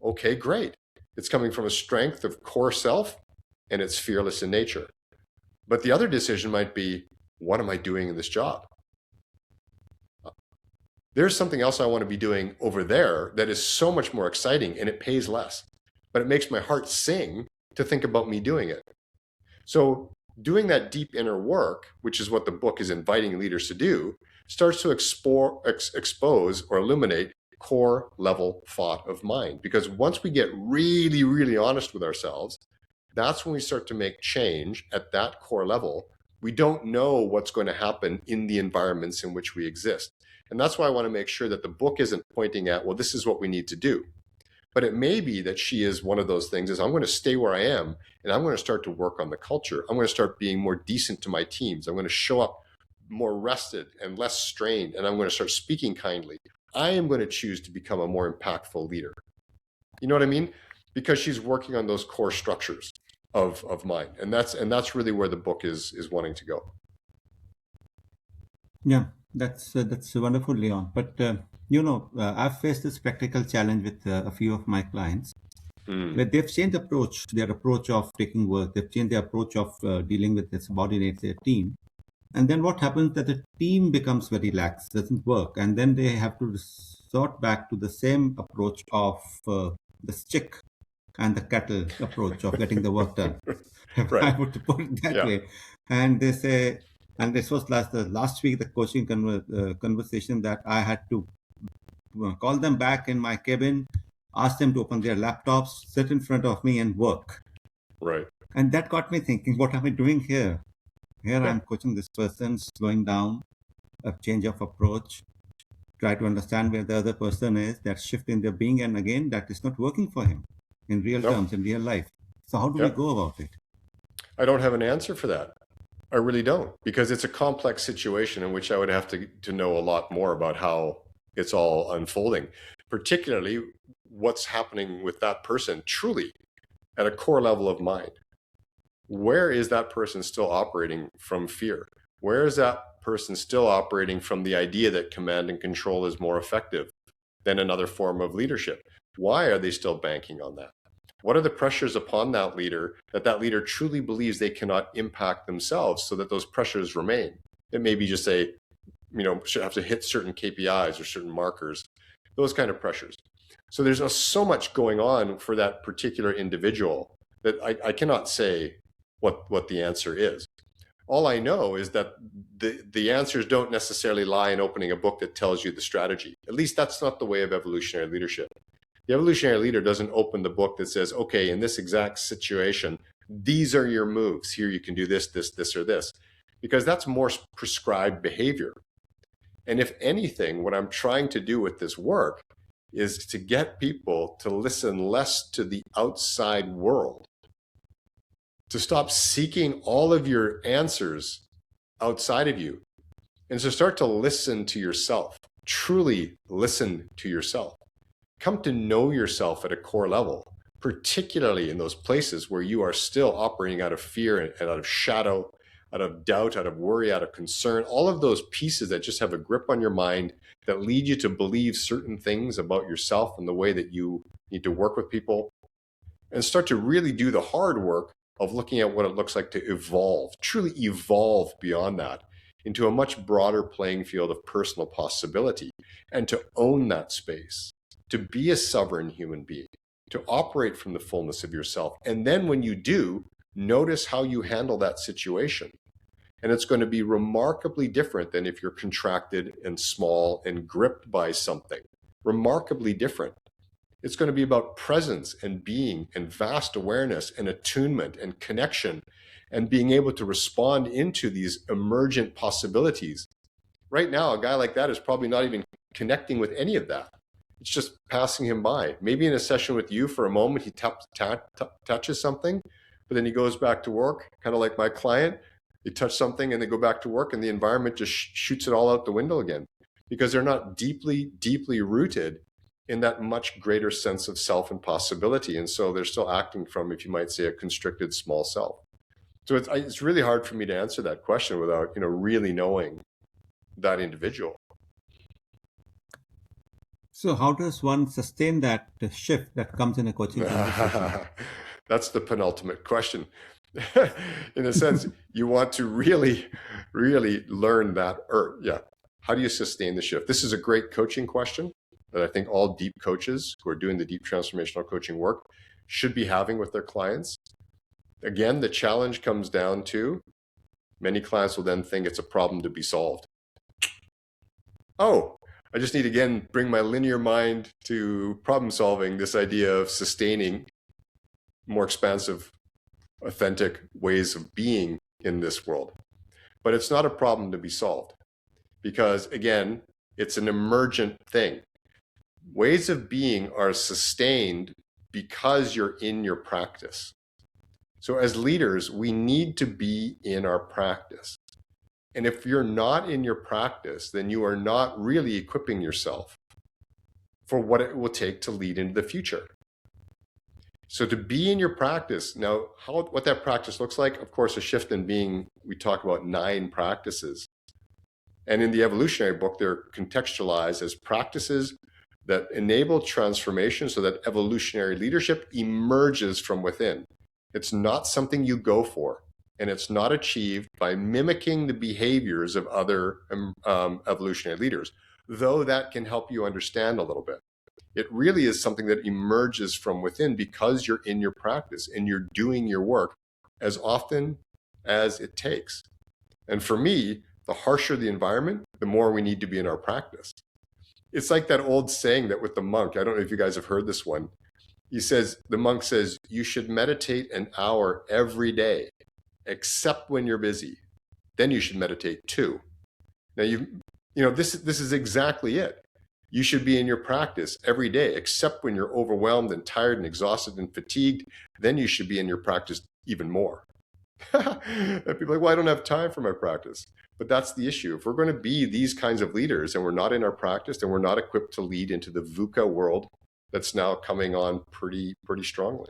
Okay, great. It's coming from a strength of core self, and it's fearless in nature. But the other decision might be, what am I doing in this job? There's something else I want to be doing over there that is so much more exciting, and it pays less. But it makes my heart sing to think about me doing it. So doing that deep inner work, which is what the book is inviting leaders to do, starts to expose or illuminate core level thought of mind. Because once we get really, really honest with ourselves, that's when we start to make change at that core level. We don't know what's going to happen in the environments in which we exist. And that's why I want to make sure that the book isn't pointing at, well, this is what we need to do. But it may be that she is one of those things is I'm going to stay where I am and I'm going to start to work on the culture. I'm going to start being more decent to my teams. I'm going to show up more rested and less strained, and I'm going to start speaking kindly. I am going to choose to become a more impactful leader. You know what I mean? Because she's working on those core structures of mind. And that's really where the book is wanting to go. Yeah, that's wonderful, Leon. But I've faced this practical challenge with a few of my clients, where they've changed their approach of taking work. They've changed their approach of dealing with their subordinates, their team. And then what happens that the team becomes very lax, doesn't work, and then they have to resort back to the same approach of the stick and the cattle approach of getting the work done. Right. I would put it that way. And they say, and this was last week, the coaching conversation that I had to call them back in my cabin, ask them to open their laptops, sit in front of me and work. Right. And that got me thinking, what am I doing here? Here I'm coaching this person, slowing down, a change of approach, try to understand where the other person is, that shift in their being, and again, that is not working for him in real terms, in real life. So how do we go about it? I don't have an answer for that. I really don't, because it's a complex situation in which I would have to know a lot more about how it's all unfolding, particularly what's happening with that person truly at a core level of mind. Where is that person still operating from fear? Where is that person still operating from the idea that command and control is more effective than another form of leadership? Why are they still banking on that? What are the pressures upon that leader truly believes they cannot impact themselves so that those pressures remain? It may be just should have to hit certain KPIs or certain markers, those kind of pressures. So there's so much going on for that particular individual that I cannot say what the answer is. All I know is that the answers don't necessarily lie in opening a book that tells you the strategy. At least that's not the way of evolutionary leadership. The evolutionary leader doesn't open the book that says, okay, in this exact situation, these are your moves. Here you can do this, this, this, or this, because that's more prescribed behavior. And if anything, what I'm trying to do with this work is to get people to listen less to the outside world, to stop seeking all of your answers outside of you, and to start to listen to yourself, truly listen to yourself. Come to know yourself at a core level, particularly in those places where you are still operating out of fear and out of shadow, out of doubt, out of worry, out of concern, all of those pieces that just have a grip on your mind that lead you to believe certain things about yourself and the way that you need to work with people, and start to really do the hard work of looking at what it looks like to evolve, truly evolve beyond that into a much broader playing field of personal possibility, and to own that space, to be a sovereign human being, to operate from the fullness of yourself. And then when you do, notice how you handle that situation. And it's going to be remarkably different than if you're contracted and small and gripped by something. Remarkably different. It's going to be about presence and being and vast awareness and attunement and connection and being able to respond into these emergent possibilities. Right now, a guy like that is probably not even connecting with any of that. It's just passing him by. Maybe in a session with you for a moment, he touches something, but then he goes back to work, kind of like my client. They touch something and they go back to work, and the environment just shoots it all out the window again, because they're not deeply, deeply rooted in that much greater sense of self and possibility. And so they're still acting from, if you might say, a constricted small self. So it's really hard for me to answer that question without, really knowing that individual. So how does one sustain that shift that comes in a coaching conversation? That's the penultimate question. In a sense, you want to really, really learn that, how do you sustain the shift? This is a great coaching question that I think all deep coaches who are doing the deep transformational coaching work should be having with their clients. Again, the challenge comes down to many clients will then think it's a problem to be solved. Oh, I just need to, again, bring my linear mind to problem solving, this idea of sustaining more expansive, authentic ways of being in this world. But it's not a problem to be solved because, again, it's an emergent thing. Ways of being are sustained because you're in your practice. So as leaders, we need to be in our practice. And if you're not in your practice, then you are not really equipping yourself for what it will take to lead into the future. So to be in your practice, now what that practice looks like, of course, a shift in being, we talk about 9 practices. And in the Evolutionary book, they're contextualized as practices that enable transformation so that evolutionary leadership emerges from within. It's not something you go for, and it's not achieved by mimicking the behaviors of other evolutionary leaders, though that can help you understand a little bit. It really is something that emerges from within because you're in your practice and you're doing your work as often as it takes. And for me, the harsher the environment, the more we need to be in our practice. It's like that old saying that with the monk. I don't know if you guys have heard this one. The monk says, you should meditate an hour every day, except when you're busy. Then you should meditate 2. Now this is exactly it. You should be in your practice every day, except when you're overwhelmed and tired and exhausted and fatigued. Then you should be in your practice even more. And people are like, well, I don't have time for my practice. But that's the issue. If we're going to be these kinds of leaders and we're not in our practice, then we're not equipped to lead into the VUCA world that's now coming on pretty strongly.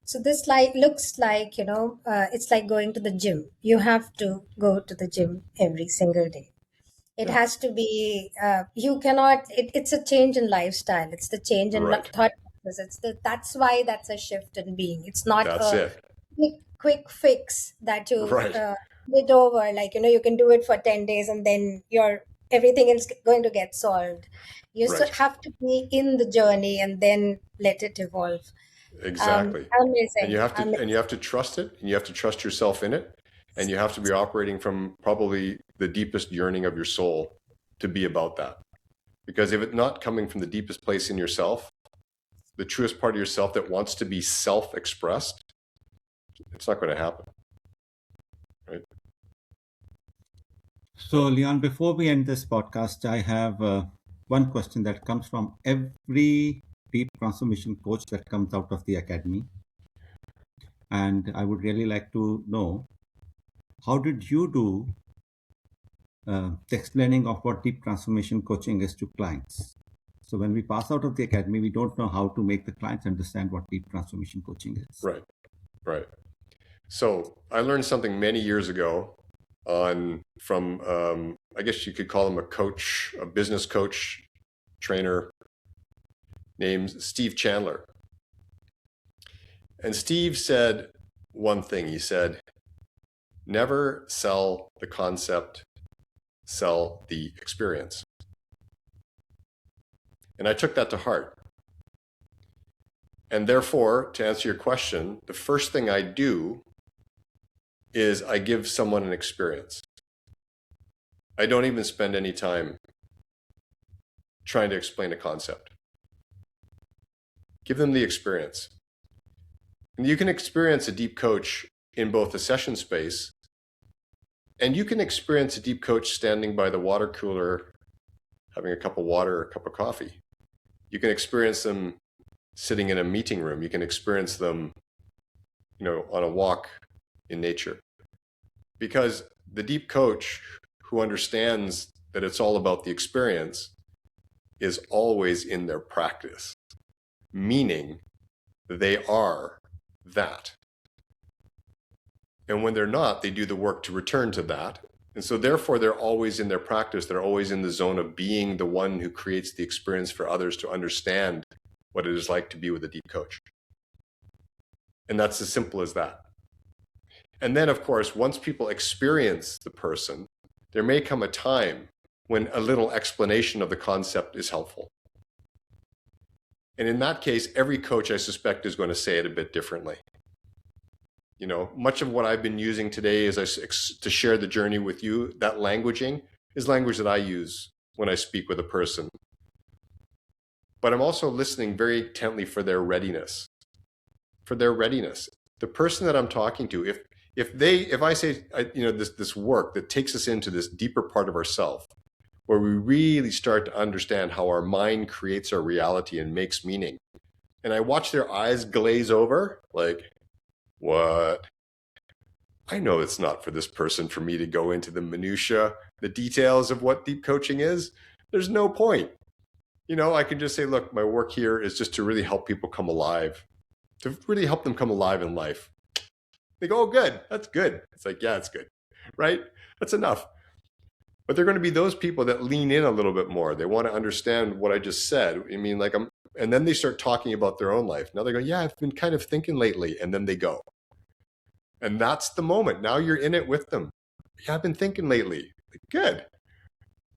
So this looks like, it's like going to the gym. You have to go to the gym every single day. It Yeah. has to be, you cannot, it's a change in lifestyle. It's the change in Right. thought process. That's why that's a shift in being. It's not That's a it. quick fix that you Right. get over. Like, you can do it for 10 days and then everything is going to get solved. You Right. have to be in the journey and then let it evolve. Exactly. Amazing. And you have to trust it, and you have to trust yourself in it, and you have to be operating from probably the deepest yearning of your soul to be about that. Because if it's not coming from the deepest place in yourself, the truest part of yourself that wants to be self-expressed, it's not going to happen. Right? So, Leon, before we end this podcast, I have one question that comes from every deep transformation coach that comes out of the academy. And I would really like to know, how did you do the explaining of what deep transformation coaching is to clients? So when we pass out of the academy, we don't know how to make the clients understand what deep transformation coaching is. Right. So I learned something many years ago from I guess you could call him a business coach, trainer named Steve Chandler. And Steve said one thing. He said, never sell the concept, sell the experience. And I took that to heart. And therefore, to answer your question, the first thing I do is I give someone an experience. I don't even spend any time trying to explain a concept. Give them the experience. And you can experience a deep coach in both the session space, and you can experience a deep coach standing by the water cooler, having a cup of water or a cup of coffee. You can experience them sitting in a meeting room. You can experience them, on a walk in nature. Because the deep coach who understands that it's all about the experience is always in their practice, meaning they are that. And when they're not, they do the work to return to that. And so therefore, they're always in their practice. They're always in the zone of being the one who creates the experience for others to understand what it is like to be with a deep coach. And that's as simple as that. And then, of course, once people experience the person, there may come a time when a little explanation of the concept is helpful. And in that case, every coach, I suspect, is going to say it a bit differently. Much of what I've been using today to share the journey with you, that languaging is language that I use when I speak with a person. But I'm also listening very intently for their readiness. For their readiness. The person that I'm talking to, if I say, this work that takes us into this deeper part of ourself, where we really start to understand how our mind creates our reality and makes meaning, and I watch their eyes glaze over, like, what? I know it's not for this person for me to go into the minutia, the details of what deep coaching is. There's no point. I can just say, look, my work here is just to really help people come alive, to really help them come alive in life. They go, oh, good. That's good. It's like, yeah, it's good. Right? That's enough. But they're going to be those people that lean in a little bit more. They want to understand what I just said. I mean, and then they start talking about their own life. Now they go, yeah, I've been kind of thinking lately. And then they go. And that's the moment. Now you're in it with them. Yeah, I've been thinking lately. Like, good.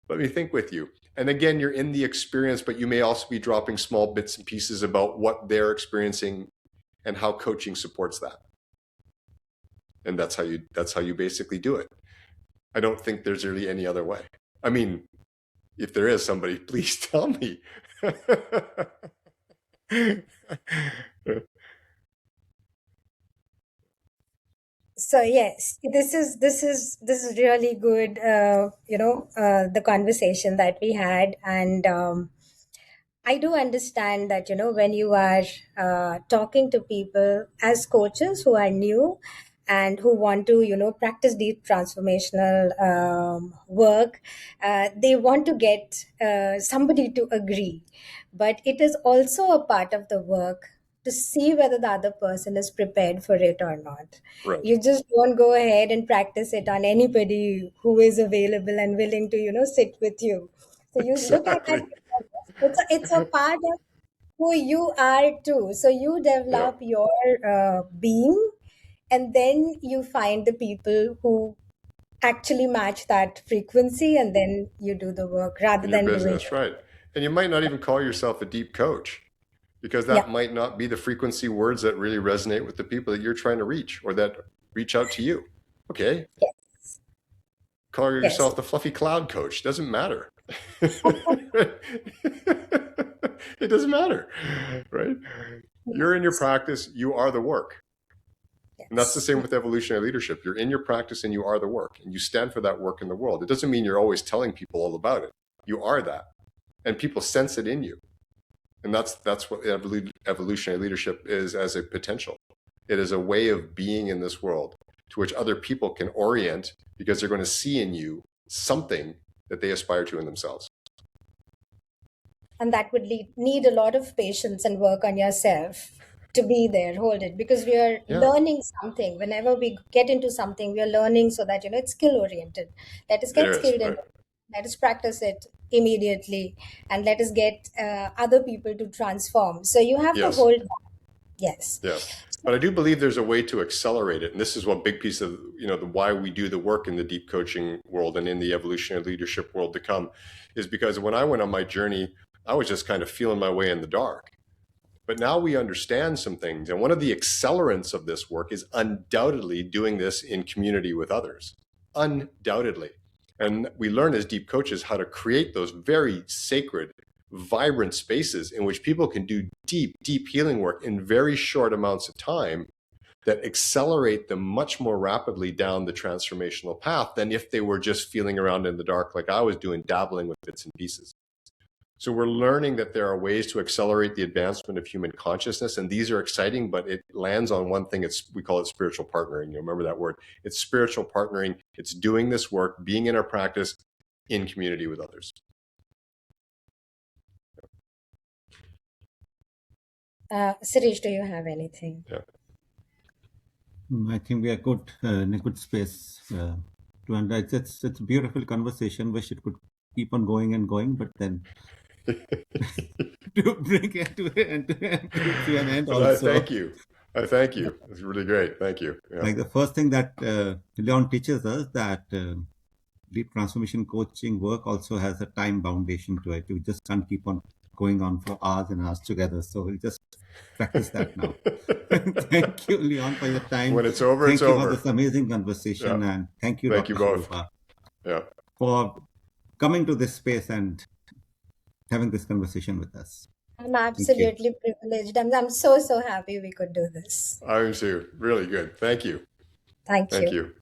Let me think with you. And again, you're in the experience, but you may also be dropping small bits and pieces about what they're experiencing and how coaching supports that. And that's how you basically do it. I don't think there's really any other way. I mean, if there is, somebody, please tell me. So yes, this is really good. The conversation that we had, and I do understand that, when you are talking to people as coaches who are new and who want to, practice deep transformational work, they want to get somebody to agree. But it is also a part of the work to see whether the other person is prepared for it or not. Right. You just don't go ahead and practice it on anybody who is available and willing to, sit with you. So you look at that. Exactly. It's a part of who you are too. So you Yeah. develop your being, and then you find the people who actually match that frequency, and then you do the work rather In your than doing business, it. right. And you might not even call yourself a deep coach, because Yeah. that might not be the frequency words that really resonate with the people that you're trying to reach or that reach out to you. Okay. Yes. Call Yes. yourself the fluffy cloud coach. Doesn't matter. It doesn't matter, right? You're in your practice, you are the work. And that's the Yes. same with evolutionary leadership. You're in your practice and you are the work, and you stand for that work in the world. It doesn't mean you're always telling people all about it. You are that, and people sense it in you. And that's what evolutionary leadership is as a potential. It is a way of being in this world to which other people can orient, because they're going to see in you something that they aspire to in themselves. And that would need a lot of patience and work on yourself to be there, hold it, because we are Yeah, learning something. Whenever we get into something, we are learning so that, it's skill oriented. Let us it get is, skilled in right? it. Let us practice it immediately, and let us get other people to transform. So you have to Yes, hold back. Yes. yes. But I do believe there's a way to accelerate it. And this is one big piece of, the why we do the work in the deep coaching world and in the evolutionary leadership world to come, is because when I went on my journey, I was just kind of feeling my way in the dark. But now we understand some things. And one of the accelerants of this work is undoubtedly doing this in community with others. Undoubtedly. And we learn as deep coaches how to create those very sacred, vibrant spaces in which people can do deep, deep healing work in very short amounts of time that accelerate them much more rapidly down the transformational path than if they were just feeling around in the dark like I was doing, dabbling with bits and pieces. So we're learning that there are ways to accelerate the advancement of human consciousness, and these are exciting, but it lands on one thing. We call it spiritual partnering. You remember that word. It's spiritual partnering. It's doing this work, being in our practice in community with others. Sirish, do you have anything? Yeah. I think we are good in a good space to end. It's a beautiful conversation. Wish it could keep on going and going, but then to bring it to an end But I also. thank you. I thank you. It's really great. Thank you. Yeah. Like the first thing that Leon teaches us that deep transformation coaching work also has a time foundation to it. You just can't keep on going on for hours and hours together. So we'll just practice that now. Thank you, Leon, for your time. When it's over, Thank it's you for over. this amazing conversation. Yeah. And thank you, Thank Dr. you both. Srirupa, Yeah. for coming to this space and having this conversation with us. I'm Thank you. absolutely privileged. I'm so happy we could do this. I'm too. Really good. Thank you. Thank Thank you. you.